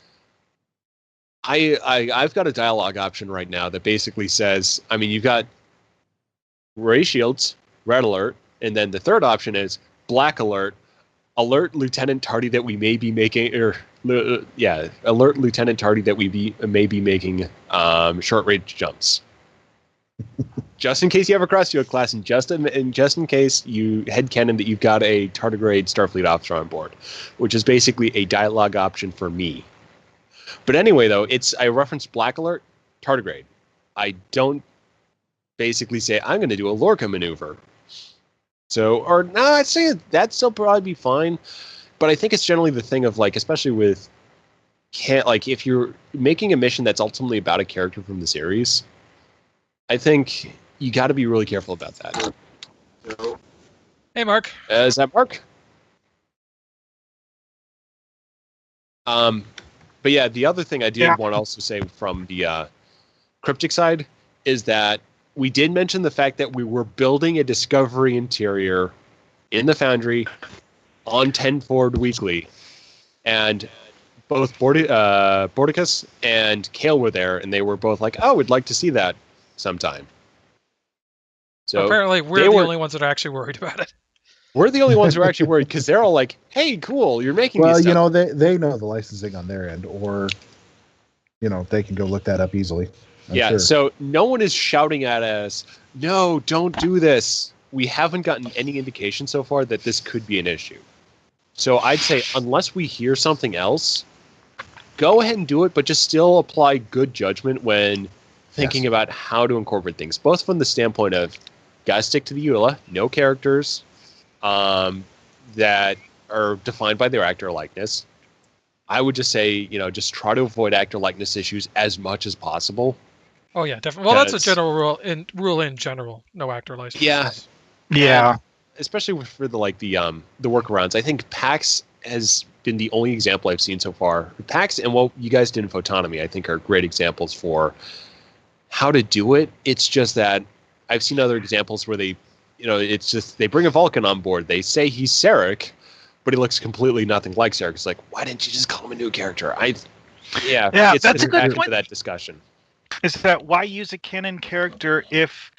I've got a dialogue option right now that basically says, you've got ray shields, red alert, and then the third option is black alert, alert Lieutenant Tardy that we may be making, alert Lieutenant Tardy that we may be making short range jumps. Just in case you have a Crossfield class, and just in case you headcanon that you've got a tardigrade Starfleet officer on board, which is basically a dialogue option for me. But anyway, though, I reference Black Alert, tardigrade. I don't basically say I'm going to do a Lorca maneuver. I'd say that'd still probably be fine. But I think it's generally the thing of especially with if you're making a mission that's ultimately about a character from the series, I think you got to be really careful about that. Hey, Mark. Is that Mark? But yeah, the other thing I did want to also say from the Cryptic side is that we did mention the fact that we were building a Discovery interior in the Foundry on 10 Forward Weekly, and both Bordicus and Kael were there, and they were both like, "Oh, we'd like to see that sometime." So apparently, we're the only ones that are actually worried about it. We're the only ones who are actually worried because they're all like, "Hey, cool, you're making." Well, these stuff. they know the licensing on their end, or they can go look that up easily. I'm sure. So no one is shouting at us, "No, don't do this." We haven't gotten any indication so far that this could be an issue. So I'd say unless we hear something else, go ahead and do it, but just still apply good judgment when thinking about how to incorporate things, both from the standpoint of gotta stick to the EULA, no characters that are defined by their actor likeness. I would just say, just try to avoid actor likeness issues as much as possible. Oh yeah, definitely. Well, that's a 'Cause- general rule in general. No actor licenses. Yeah. Yeah. And especially for the workarounds. I think PAX has been the only example I've seen so far. PAX and what you guys did in Photonomy, I think, are great examples for how to do it. It's just that I've seen other examples where it's just they bring a Vulcan on board. They say he's Sarek, but he looks completely nothing like Sarek. It's like, why didn't you just call him a new character? Yeah, it's that's a good back point. to that discussion. Is that why use a canon character if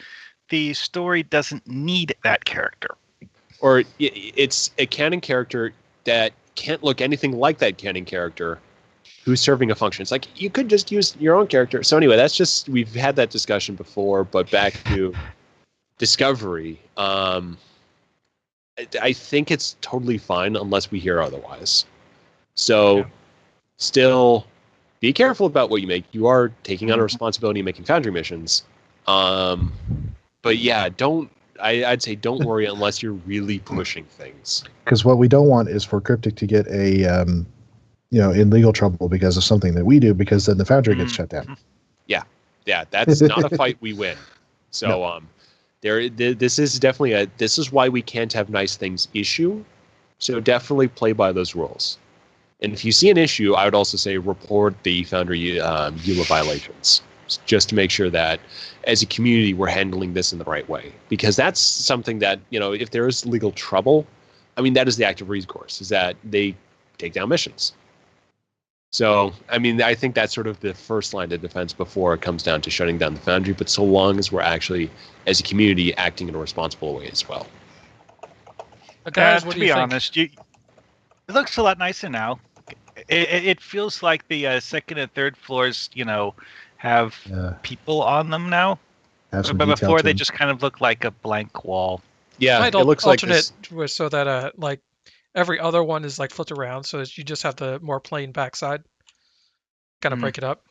the story doesn't need that character? Or it's a canon character that can't look anything like that canon character who's serving a function. It's like, you could just use your own character. So anyway, we've had that discussion before, but back to Discovery. I think it's totally fine unless we hear otherwise. So still be careful about what you make. You are taking on a responsibility of making Foundry missions. But yeah, I'd say don't worry unless you're really pushing things. Because what we don't want is for Cryptic to get in legal trouble because of something that we do, because then the Foundry gets shut down. Yeah, that's not a fight we win. So No. this is definitely this is why we can't have nice things issue. So definitely play by those rules. And if you see an issue, I would also say report the Foundry EULA violations, just to make sure that as a community we're handling this in the right way. Because that's something that, if there is legal trouble, I mean, that is the active recourse, is that they take down missions. So, I mean, I think that's sort of the first line of defense before it comes down to shutting down the Foundry, but so long as we're actually, as a community, acting in a responsible way as well. But guys, what to do you be think? honest, it looks a lot nicer now. It feels like the second and third floors, have people on them now. Have some But detail before to they them. just kind of looked like a blank wall. Yeah, Might it looks like alternate this. so that like every other one is like flipped around, so you just have the more plain backside. Kind of break it up.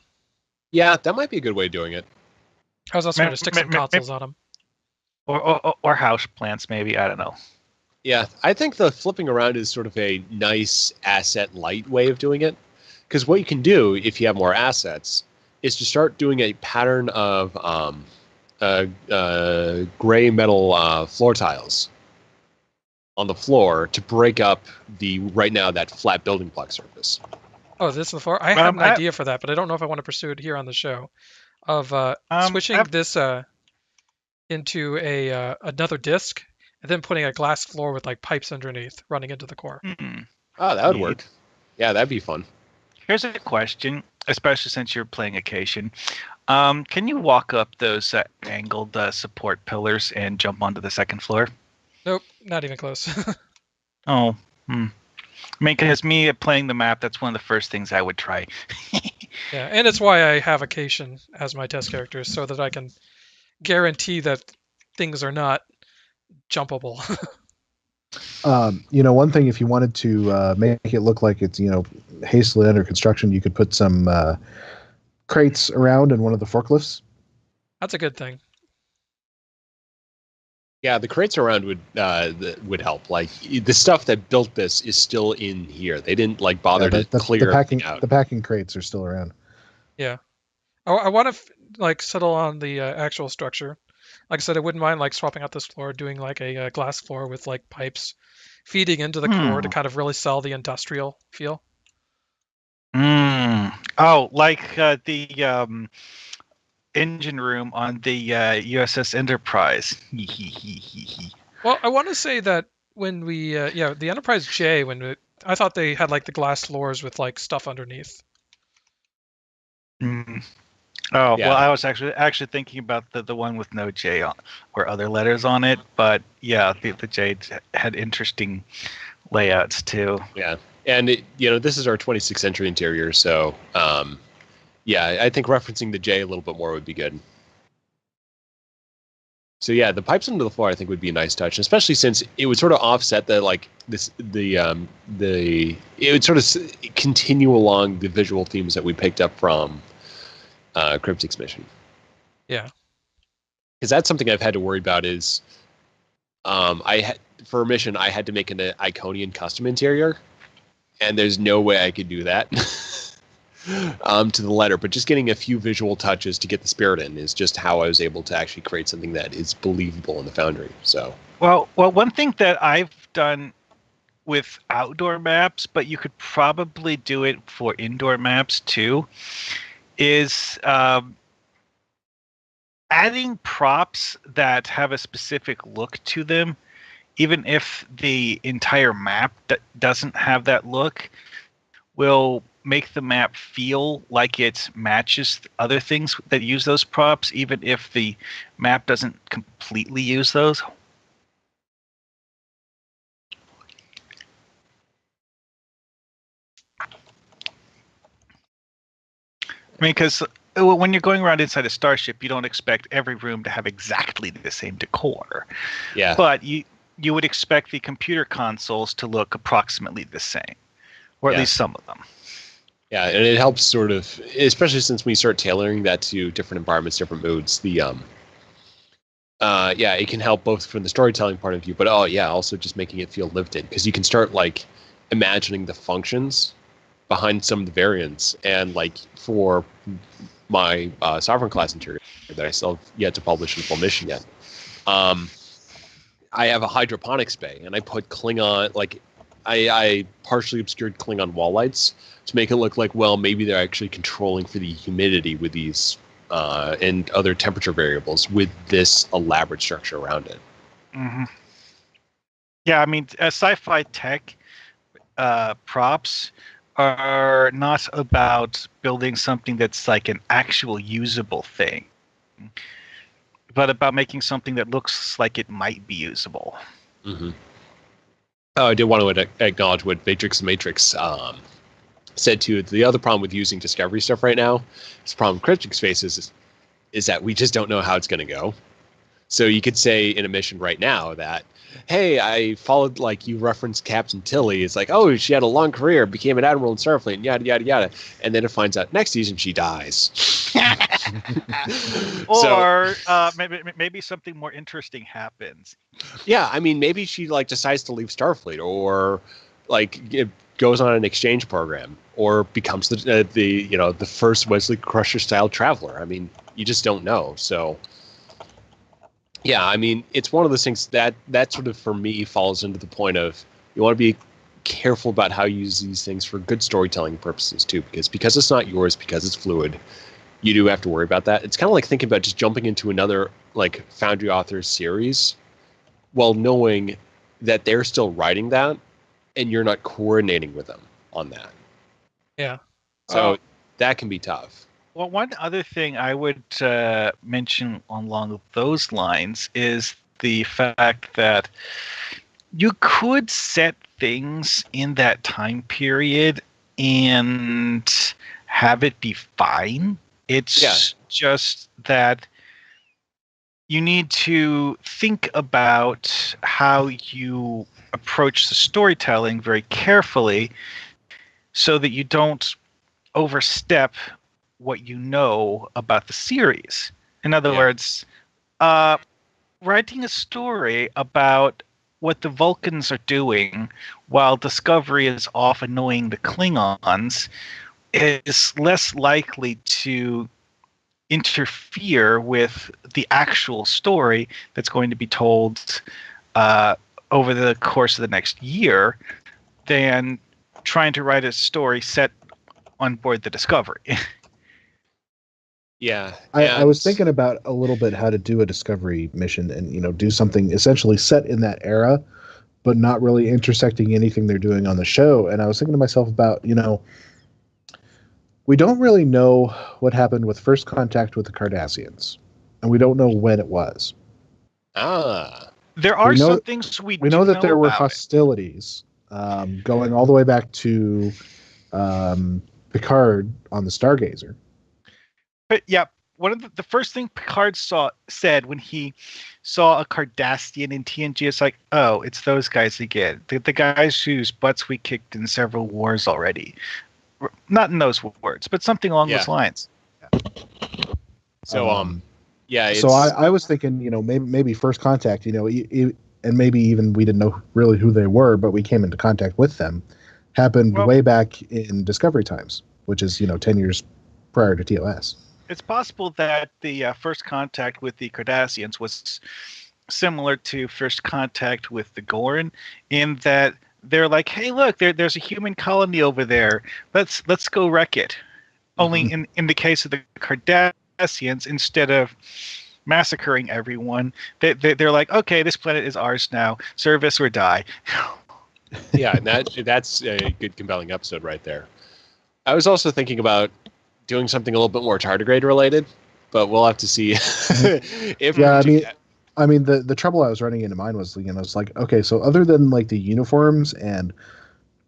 Yeah, that might be a good way of doing it. I was also going to stick some consoles on them. Or house plants, maybe. I don't know. Yeah, I think the flipping around is sort of a nice asset light way of doing it. Because what you can do if you have more assets is to start doing a pattern of gray metal floor tiles on the floor to break up right now that flat building block surface. Oh, this is the floor? I have an idea for that, but I don't know if I want to pursue it here on the show. Of switching this into another disc and then putting a glass floor with like pipes underneath running into the core. Oh, that would work. Yeah, that'd be fun. Here's a question, especially since you're playing Occasion. Can you walk up those angled support pillars and jump onto the second floor? Nope, not even close. Oh, I mean, because me playing the map, that's one of the first things I would try. Yeah, and it's why I have Occasion as my test character, so that I can guarantee that things are not jumpable. One thing, if you wanted to make it look like it's hastily under construction, you could put some crates around in one of the forklifts. That's a good thing. Yeah, the crates around would help. Like the stuff that built this is still in here. They didn't bother to clear everything out. The packing crates are still around. Yeah. I want to settle on the actual structure. Like I said, I wouldn't mind swapping out this floor, doing a glass floor with pipes feeding into the core to kind of really sell the industrial feel. Oh, like the engine room on the USS Enterprise. Well, I want to say that when we, the Enterprise J, I thought they had the glass floors with stuff underneath. Oh, yeah. Well, I was actually thinking about the one with no J or other letters on it, but yeah, the J had interesting layouts too. Yeah, and this is our 26th century interior, so yeah, I think referencing the J a little bit more would be good. So yeah, the pipes into the floor I think would be a nice touch, especially since it would sort of offset it would sort of continue along the visual themes that we picked up from Cryptic's mission. Yeah, because that's something I've had to worry about is for a mission I had to make an Iconian custom interior, and there's no way I could do that. to the letter, but just getting a few visual touches to get the spirit in is just how I was able to actually create something that is believable in the Foundry. So, well, one thing that I've done with outdoor maps, but you could probably do it for indoor maps too, is adding props that have a specific look to them, even if the entire map doesn't have that look, will make the map feel like it matches other things that use those props, even if the map doesn't completely use those. I mean, because when you're going around inside a starship, you don't expect every room to have exactly the same decor. yeah. But you would expect the computer consoles to look approximately the same, or at least some of them. Yeah, and it helps sort of, especially since we start tailoring that to different environments, different moods. It can help both from the storytelling point of view, but also just making it feel lived in, because you can start like imagining the functions behind some of the variants. And like for my Sovereign class interior that I still have yet to publish in full mission yet, I have a hydroponics bay, and I put Klingon, like I partially obscured Klingon wall lights to make it look like, well, maybe they're actually controlling for the humidity with these and other temperature variables with this elaborate structure around it. Mm-hmm. Yeah, I mean, sci-fi tech props are not about building something that's like an actual usable thing, but about making something that looks like it might be usable. Mm-hmm. Oh, I did want to acknowledge what Matrix said too. The other problem with using Discovery stuff right now, this problem Critics faces is that we just don't know how it's going to go. So you could say in a mission right now that, hey, I followed, like you referenced Captain Tilly. It's like, oh, she had a long career, became an admiral in Starfleet, and yada, yada, yada. And then it finds out next season she dies. Or maybe something more interesting happens. Yeah, I mean, maybe she like decides to leave Starfleet, or like it goes on an exchange program, or becomes the first Wesley Crusher style traveler. I mean, you just don't know. So yeah, I mean, it's one of those things that sort of, for me, falls into the point of you want to be careful about how you use these things for good storytelling purposes too, because it's not yours, because it's fluid. You do have to worry about that. It's kind of like thinking about just jumping into another like Foundry author's series while knowing that they're still writing that and you're not coordinating with them on that. Yeah. So that can be tough. Well, one other thing I would mention along those lines is the fact that you could set things in that time period and have it be fine. It's just that you need to think about how you approach the storytelling very carefully so that you don't overstep what you know about the series. In other words, writing a story about what the Vulcans are doing while Discovery is off annoying the Klingons is less likely to interfere with the actual story that's going to be told over the course of the next year than trying to write a story set on board the Discovery. Yeah. I was thinking about a little bit how to do a Discovery mission and, do something essentially set in that era, but not really intersecting anything they're doing on the show. And I was thinking to myself about, we don't really know what happened with first contact with the Cardassians, and we don't know when it was. There are some things we know that there were hostilities going all the way back to Picard on the Stargazer. But yeah, one of the first thing Picard said when he saw a Cardassian in TNG is like, oh, it's those guys again. The guys whose butts we kicked in several wars already. Not in those words, but something along those lines. So, So I was thinking, maybe first contact, and maybe even we didn't know really who they were, but we came into contact with them, happened way back in Discovery times. which is 10 years prior to TOS. It's possible that the first contact with the Cardassians was similar to first contact with the Gorn, in that they're like, "Hey, look, there's a human colony over there. Let's go wreck it." Only in the case of the Cardassians, instead of massacring everyone, they're like, "Okay, this planet is ours now. Serve us or die." Yeah, and that's a good compelling episode right there. I was also thinking about doing something a little bit more tardigrade related, but we'll have to see if I mean, the trouble I was running into mine was, it's like, okay, so other than like the uniforms and,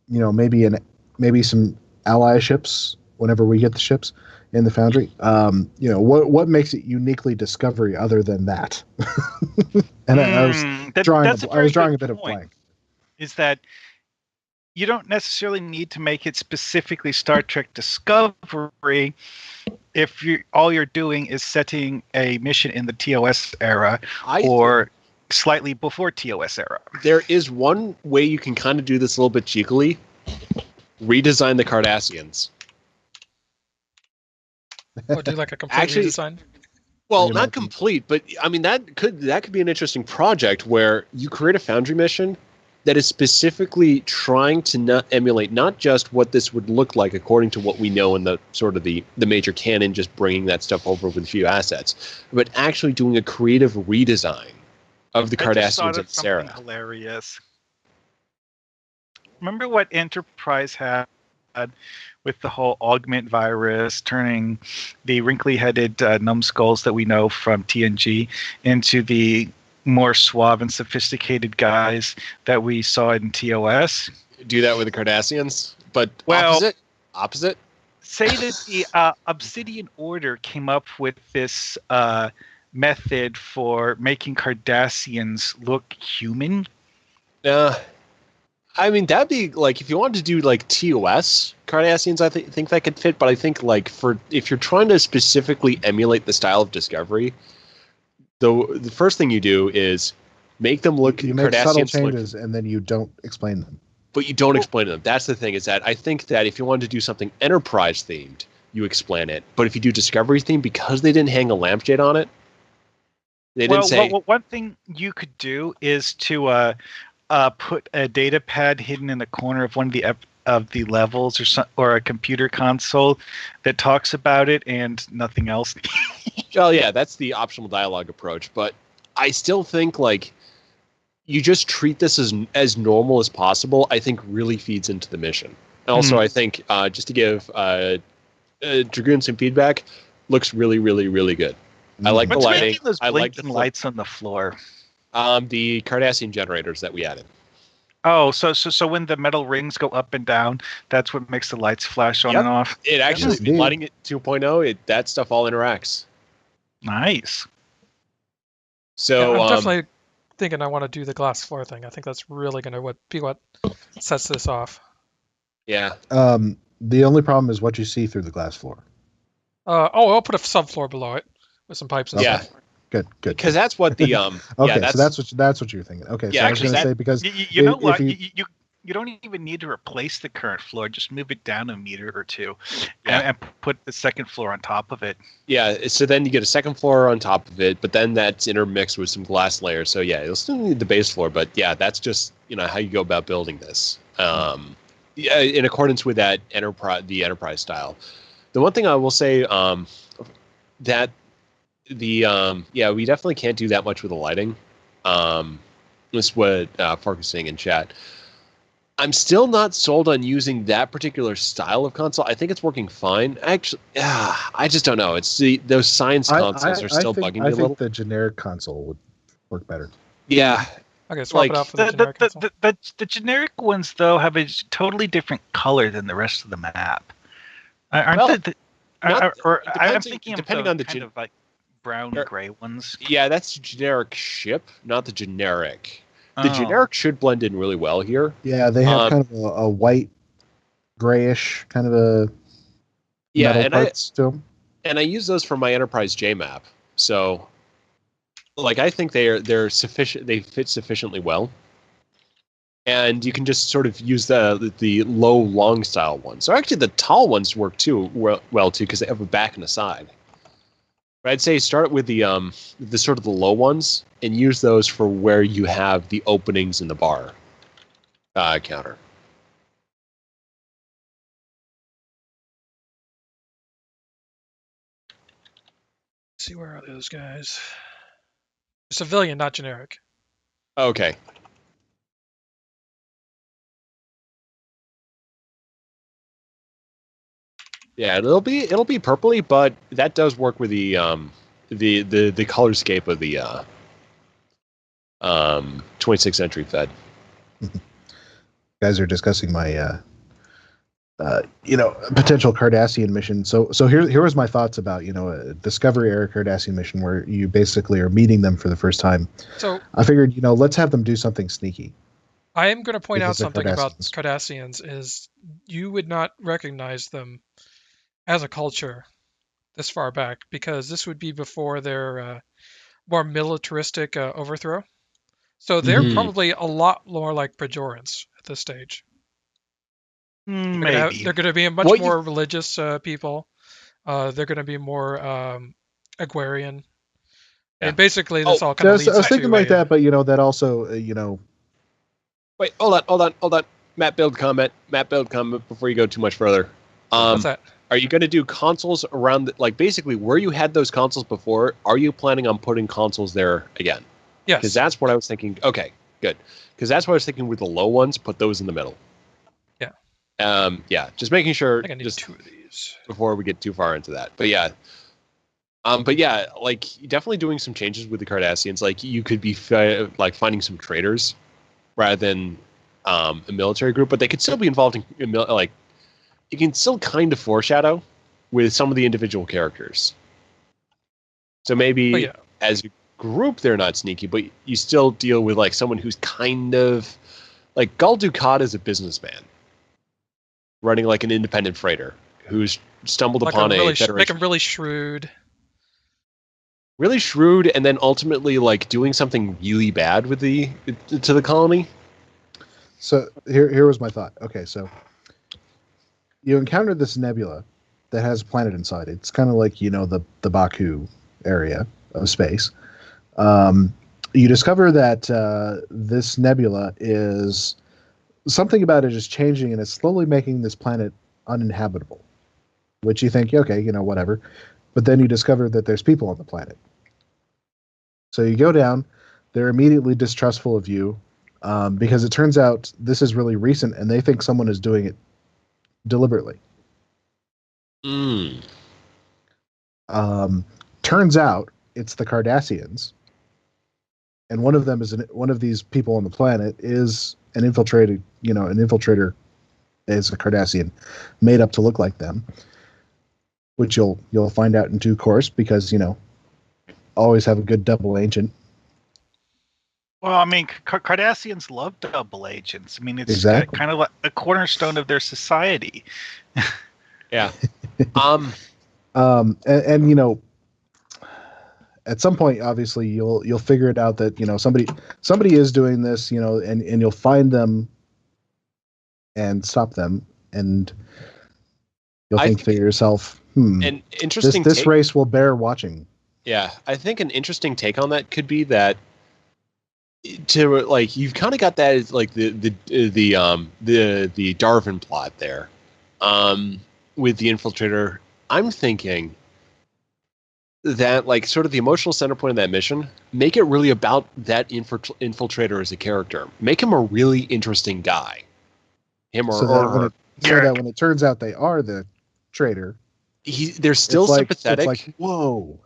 maybe some ally ships whenever we get the ships in the Foundry, what makes it uniquely Discovery other than that? And I was drawing a bit of blank. Is that you don't necessarily need to make it specifically Star Trek Discovery if all you're doing is setting a mission in the TOS era or slightly before TOS era. There is one way you can kind of do this a little bit cheekily. Redesign the Cardassians. Oh, do like a complete redesign? Well, not complete, but I mean that could be an interesting project where you create a Foundry mission that is specifically trying to emulate not just what this would look like according to what we know in the sort of the major canon, just bringing that stuff over with a few assets, but actually doing a creative redesign of the Cardassians and Sarah. Hilarious. Remember what Enterprise had with the whole augment virus, turning the wrinkly-headed numbskulls that we know from TNG into the more suave and sophisticated guys that we saw in TOS. Do that with the Cardassians, but opposite. Say that the Obsidian Order came up with this method for making Cardassians look human. I mean, that'd be like if you wanted to do like TOS Cardassians, I think that could fit. But I think like if you're trying to specifically emulate the style of Discovery, the first thing you do is make them look. You make subtle changes, and then you don't explain them. But you don't explain them. That's the thing. Is that I think that if you wanted to do something Enterprise themed, you explain it. But if you do Discovery themed, because they didn't hang a lampshade on it, they didn't say. Well, one thing you could do is to put a data pad hidden in the corner of one of the levels, or a computer console that talks about it and nothing else. Well, yeah, that's the optional dialogue approach. But I still think like you just treat this as normal as possible. I think really feeds into the mission. And also, I think just to give Dragoon some feedback, looks really, really, really good. I like the lighting. I like the lights on the floor. The Cardassian generators that we added. Oh, so when the metal rings go up and down, that's what makes the lights flash on and off? It actually, lighting it 2.0, that stuff all interacts. Nice. So I'm definitely thinking I want to do the glass floor thing. I think that's really going to be what sets this off. Yeah. The only problem is what you see through the glass floor. I'll put a subfloor below it with some pipes and stuff. Good. Because that's what the okay, so that's what you're thinking. Okay, yeah, so I was going to say because you know what, you don't even need to replace the current floor. Just move it down a meter or two, and put the second floor on top of it. Yeah, so then you get a second floor on top of it, but then that's intermixed with some glass layers. So yeah, you'll still need the base floor, but yeah, that's just how you go about building this. Yeah, in accordance with that the Enterprise style. The one thing I will say that we definitely can't do that much with the lighting. That's what Fark is saying in chat. I'm still not sold on using that particular style of console. I think it's working fine. Actually, I just don't know. It's those science consoles are still bugging me a little. I think the generic console would work better. Yeah. Okay, swap it out for the generic console. The generic ones, though, have a totally different color than the rest of the map. I'm thinking depending on the kind of like brown gray ones. Yeah, that's the generic ship, not the generic. The generic should blend in really well here. Yeah, they have kind of a white, grayish kind of a metal parts to them. And I use those for my Enterprise J map. So, like, I think they're sufficient. They fit sufficiently well. And you can just sort of use the low, long style ones. So actually, the tall ones work too well too because they have a back and a side. But I'd say start with the sort of the low ones and use those for where you have the openings in the bar counter. Let's see, where are those guys? Civilian, not generic. Okay. Yeah, it'll be purpley, but that does work with the color scape of the 26th Century Fed. You guys are discussing my potential Cardassian mission. So here was my thoughts about a Discovery era Cardassian mission where you basically are meeting them for the first time. So I figured let's have them do something sneaky. I am going to point out Because they're something about Cardassians. Cardassians is you would not recognize them as a culture this far back because this would be before their more militaristic overthrow. So they're Mhm. probably a lot more like Bajorans at this stage. Maybe. They're going to be a much What more religious people. They're going to be more agrarian. Yeah. And basically, this all So kind I of was, leads I was thinking to like that, but that also Wait, hold on. Matt, build comment before you go too much further. what's that? Are you going to do consoles around, basically where you had those consoles before? Are you planning on putting consoles there again? Yes. Because that's what I was thinking. Okay, good. Because that's what I was thinking with the low ones. Put those in the middle. Yeah. Yeah. Just making sure. I think I need Just 2 of these. before we get too far into that. But yeah. Like definitely doing some changes with the Cardassians. Like you could be finding some traders rather than a military group, but they could still be involved in you can still kind of foreshadow with some of the individual characters. So maybe as a group they're not sneaky, but you still deal with someone who's kind of like Gul Dukat is a businessman running an independent freighter who's stumbled upon a Federation. Make them really shrewd. Really shrewd, and then ultimately doing something really bad with to the colony. So here was my thought. Okay, so you encounter this nebula that has a planet inside. It's kind of like the Baku area of space. You discover that this nebula is something about it is changing, and it's slowly making this planet uninhabitable. Which you think, okay, whatever. But then you discover that there's people on the planet. So you go down. They're immediately distrustful of you because it turns out this is really recent, and they think someone is doing it deliberately. Turns out it's the Cardassians, and one of them is one of these people on the planet is an infiltrator is a Cardassian made up to look like them, which you'll find out in due course because always have a good double agent. Well, I mean, Cardassians love double agents. I mean, it's Exactly. kind of like a cornerstone of their society. Yeah. And at some point, obviously, you'll figure it out that somebody is doing this, and you'll find them and stop them, and you'll think to yourself, an interesting this race will bear watching. Yeah, I think an interesting take on that could be that you've kind of got that as the Darwin plot there, with the infiltrator. I'm thinking that sort of the emotional center point of that mission, make it really about that infiltrator as a character. Make him a really interesting guy. Him or her. So that when it turns out they are the traitor, they're still sympathetic. It's like, whoa.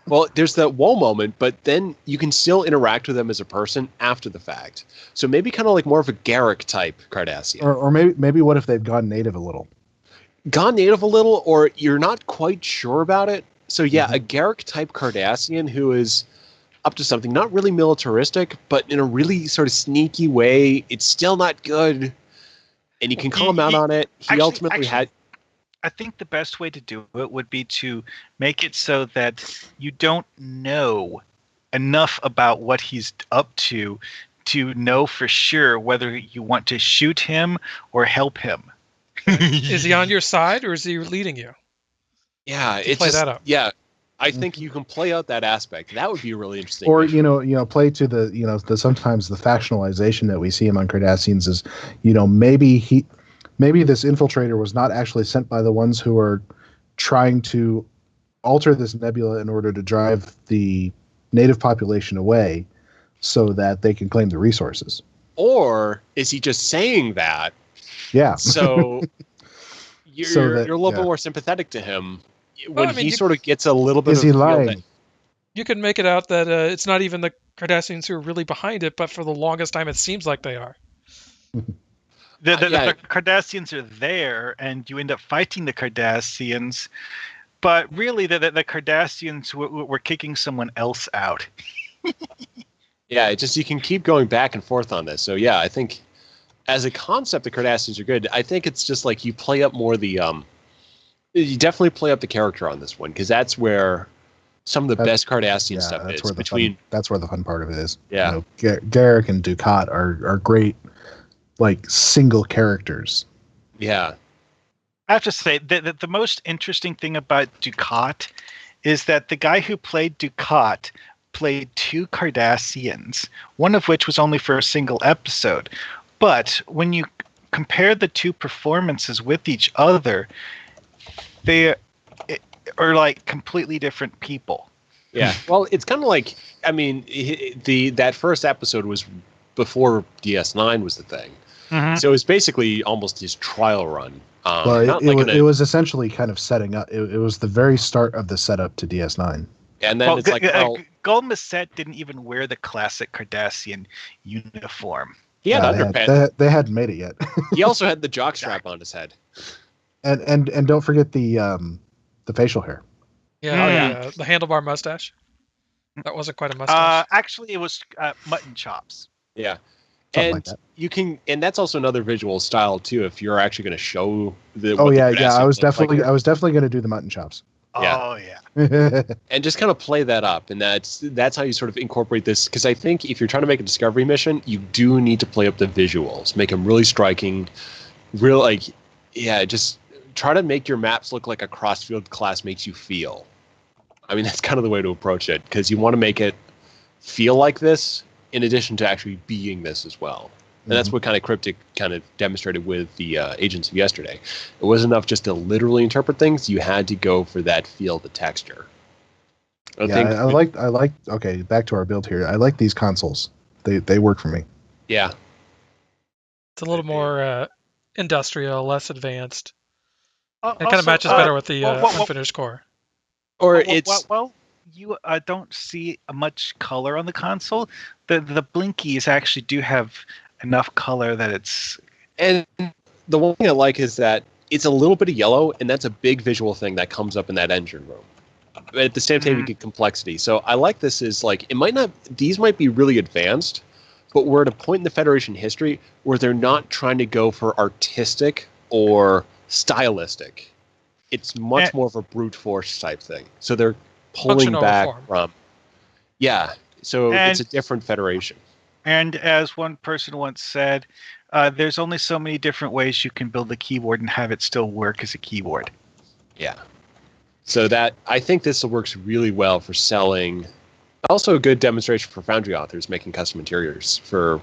Well, there's that whoa moment, but then you can still interact with them as a person after the fact. So maybe kind of more of a Garrick type Cardassian. Or maybe what if they've gone native a little? Gone native a little, or you're not quite sure about it. So yeah, a Garrick type Cardassian who is up to something, not really militaristic, but in a really sort of sneaky way. It's still not good, and you can call him out on it. He ultimately had. I think the best way to do it would be to make it so that you don't know enough about what he's up to to know for sure whether you want to shoot him or help him. Is he on your side or is he leading you? Yeah, it's play just, that up. yeah. I think you can play out that aspect. That would be really interesting. Or play to the sometimes the factionalization that we see among Cardassians is, maybe this infiltrator was not actually sent by the ones who are trying to alter this nebula in order to drive the native population away, so that they can claim the resources. Or is he just saying that? Yeah. So you're a little yeah. bit more sympathetic to him when I mean, he sort of gets a little bit Is of he a feel lying? that You can make it out that it's not even the Cardassians who are really behind it, but for the longest time it seems like they are. The Cardassians are there, and you end up fighting the Cardassians, but really the Cardassians were kicking someone else out. Yeah, it just, you can keep going back and forth on this. So yeah, I think as a concept, the Cardassians are good. I think it's just like you play up more the you definitely play up the character on this one, because that's where some of the best Cardassian stuff is. That's where the fun part of it is. Yeah, Garrick and Dukat are great, like, single characters. Yeah. I have to say that the most interesting thing about Dukat is that the guy who played Dukat played two Cardassians, one of which was only for a single episode. But when you compare the two performances with each other, they are like completely different people. Yeah. Well, it's kind of like, I mean, that first episode was before DS9 was the thing. Mm-hmm. So it was basically almost his trial run. It was essentially kind of setting up. It was the very start of the setup to DS9. And then it's like, Gul Macet didn't even wear the classic Cardassian uniform. He had underpants. They hadn't made it yet. He also had the jockstrap on his head. And don't forget the facial hair. Yeah, the handlebar mustache. That wasn't quite a mustache. Actually, it was mutton chops. Yeah. Something And like that. you can, and that's also another visual style too. If you're actually going to show the, I was definitely going to do the mutton chops. Yeah. Oh yeah. And just kind of play that up, and that's how you sort of incorporate this. Because I think if you're trying to make a discovery mission, you do need to play up the visuals, make them really striking, just try to make your maps look like a Crossfield class makes you feel. I mean, that's kind of the way to approach it, because you want to make it feel like this, in addition to actually being this as well. And that's what kind of Cryptic kind of demonstrated with the Agents of Yesterday. It wasn't enough just to literally interpret things. You had to go for that feel, the texture. I like. Okay, back to our build here. I like these consoles. They work for me. Yeah. It's a little more industrial, less advanced. It kind Also, of matches better with the unfinished core. You don't see much color on the console. The blinkies actually do have enough color that it's. And the one thing I like is that it's a little bit of yellow, and that's a big visual thing that comes up in that engine room. But at the same time, you get complexity. So I like this is like, these might be really advanced, but we're at a point in the Federation history where they're not trying to go for artistic or stylistic. It's much more of a brute force type thing. So they're pulling back from. Yeah. So it's a different Federation. And as one person once said, there's only so many different ways you can build a keyboard and have it still work as a keyboard. Yeah. So I think this works really well for selling. Also a good demonstration for Foundry authors making custom interiors for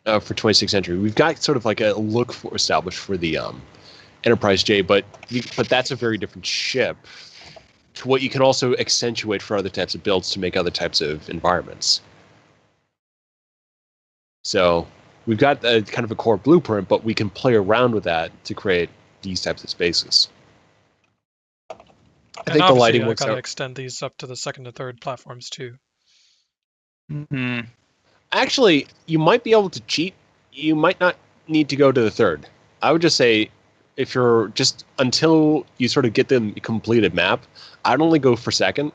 26th Century. We've got sort of like a look established for the Enterprise J, but that's a very different ship to what you can also accentuate for other types of builds to make other types of environments. So we've got kind of a core blueprint, but we can play around with that to create these types of spaces. I think the lighting works out. out. Extend these up to the second and third platforms too. Mm-hmm. Actually, you might be able to cheat. You might not need to go to the third. I would just say, if you're just until you sort of get the completed map, I'd only go for second,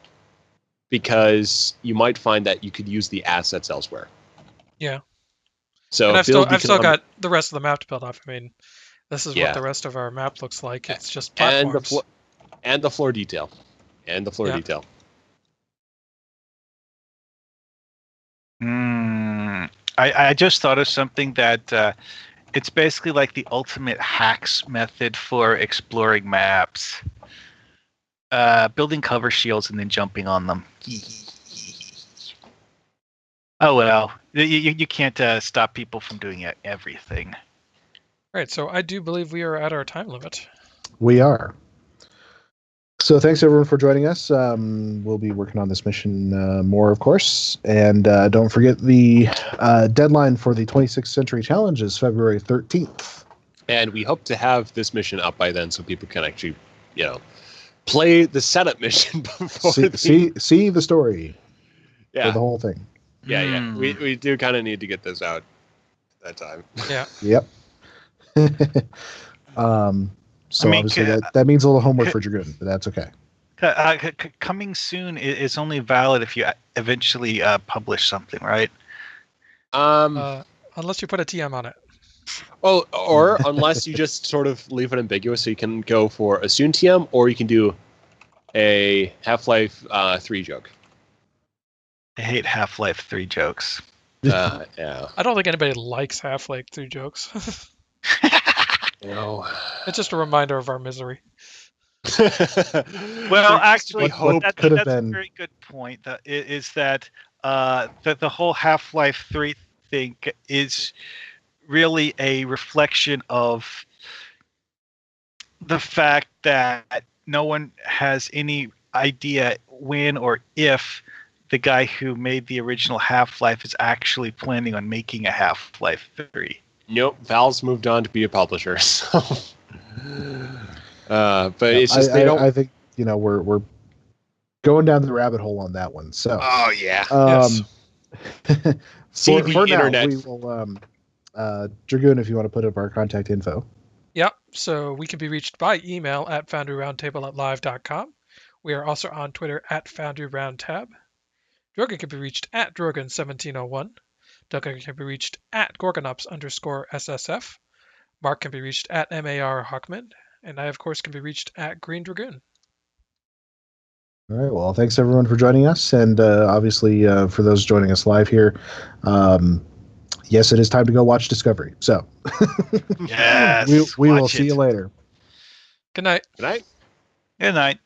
because you might find that you could use the assets elsewhere. Yeah. So and I've still got the rest of the map to build off. I mean, this is what the rest of our map looks like. It's just platforms. And the floor detail. detail. I just thought of something that it's basically like the ultimate hacks method for exploring maps. Building cover shields and then jumping on them. Oh well, you can't stop people from doing everything. Right, so I do believe we are at our time limit. We are. So thanks everyone for joining us. We'll be working on this mission more, of course. And don't forget the deadline for the 26th Century Challenge is February 13th. And we hope to have this mission up by then so people can actually, play the setup mission before see the story yeah. for the whole thing. Yeah. We do kind of need to get this out that time. Yeah. Yep. So obviously that means a little homework for Drogyn, but that's okay. Coming soon is only valid if you eventually publish something, right? Unless you put a TM on it. Oh, or unless you just sort of leave it ambiguous, so you can go for a soon TM, or you can do a Half-Life 3 joke. I hate Half-Life 3 jokes. Yeah. I don't think anybody likes Half-Life 3 jokes. No. It's just a reminder of our misery. Well, actually, that's been a very good point. That the whole Half-Life 3 thing is really a reflection of the fact that no one has any idea when or if the guy who made the original Half-Life is actually planning on making a Half-Life 3. Nope, Valve's moved on to be a publisher. So, but it's just they don't. I think we're going down the rabbit hole on that one. So. Oh yeah. Yes. For now, internet. we will. Drogyn, if you want to put up our contact info. Yep. So we can be reached by email at foundryroundtable@live.com. We are also on Twitter at foundryroundtab. Drogyn can be reached at Drogyn1701. Duncan can be reached at Gorgonops_SSF. Mark can be reached at Markhawkman. And I, of course, can be reached at Greendragoon. All right. Well, thanks everyone for joining us. And obviously, for those joining us live here, yes, it is time to go watch Discovery. So yes, we will see you later. Good night. Good night. Good night.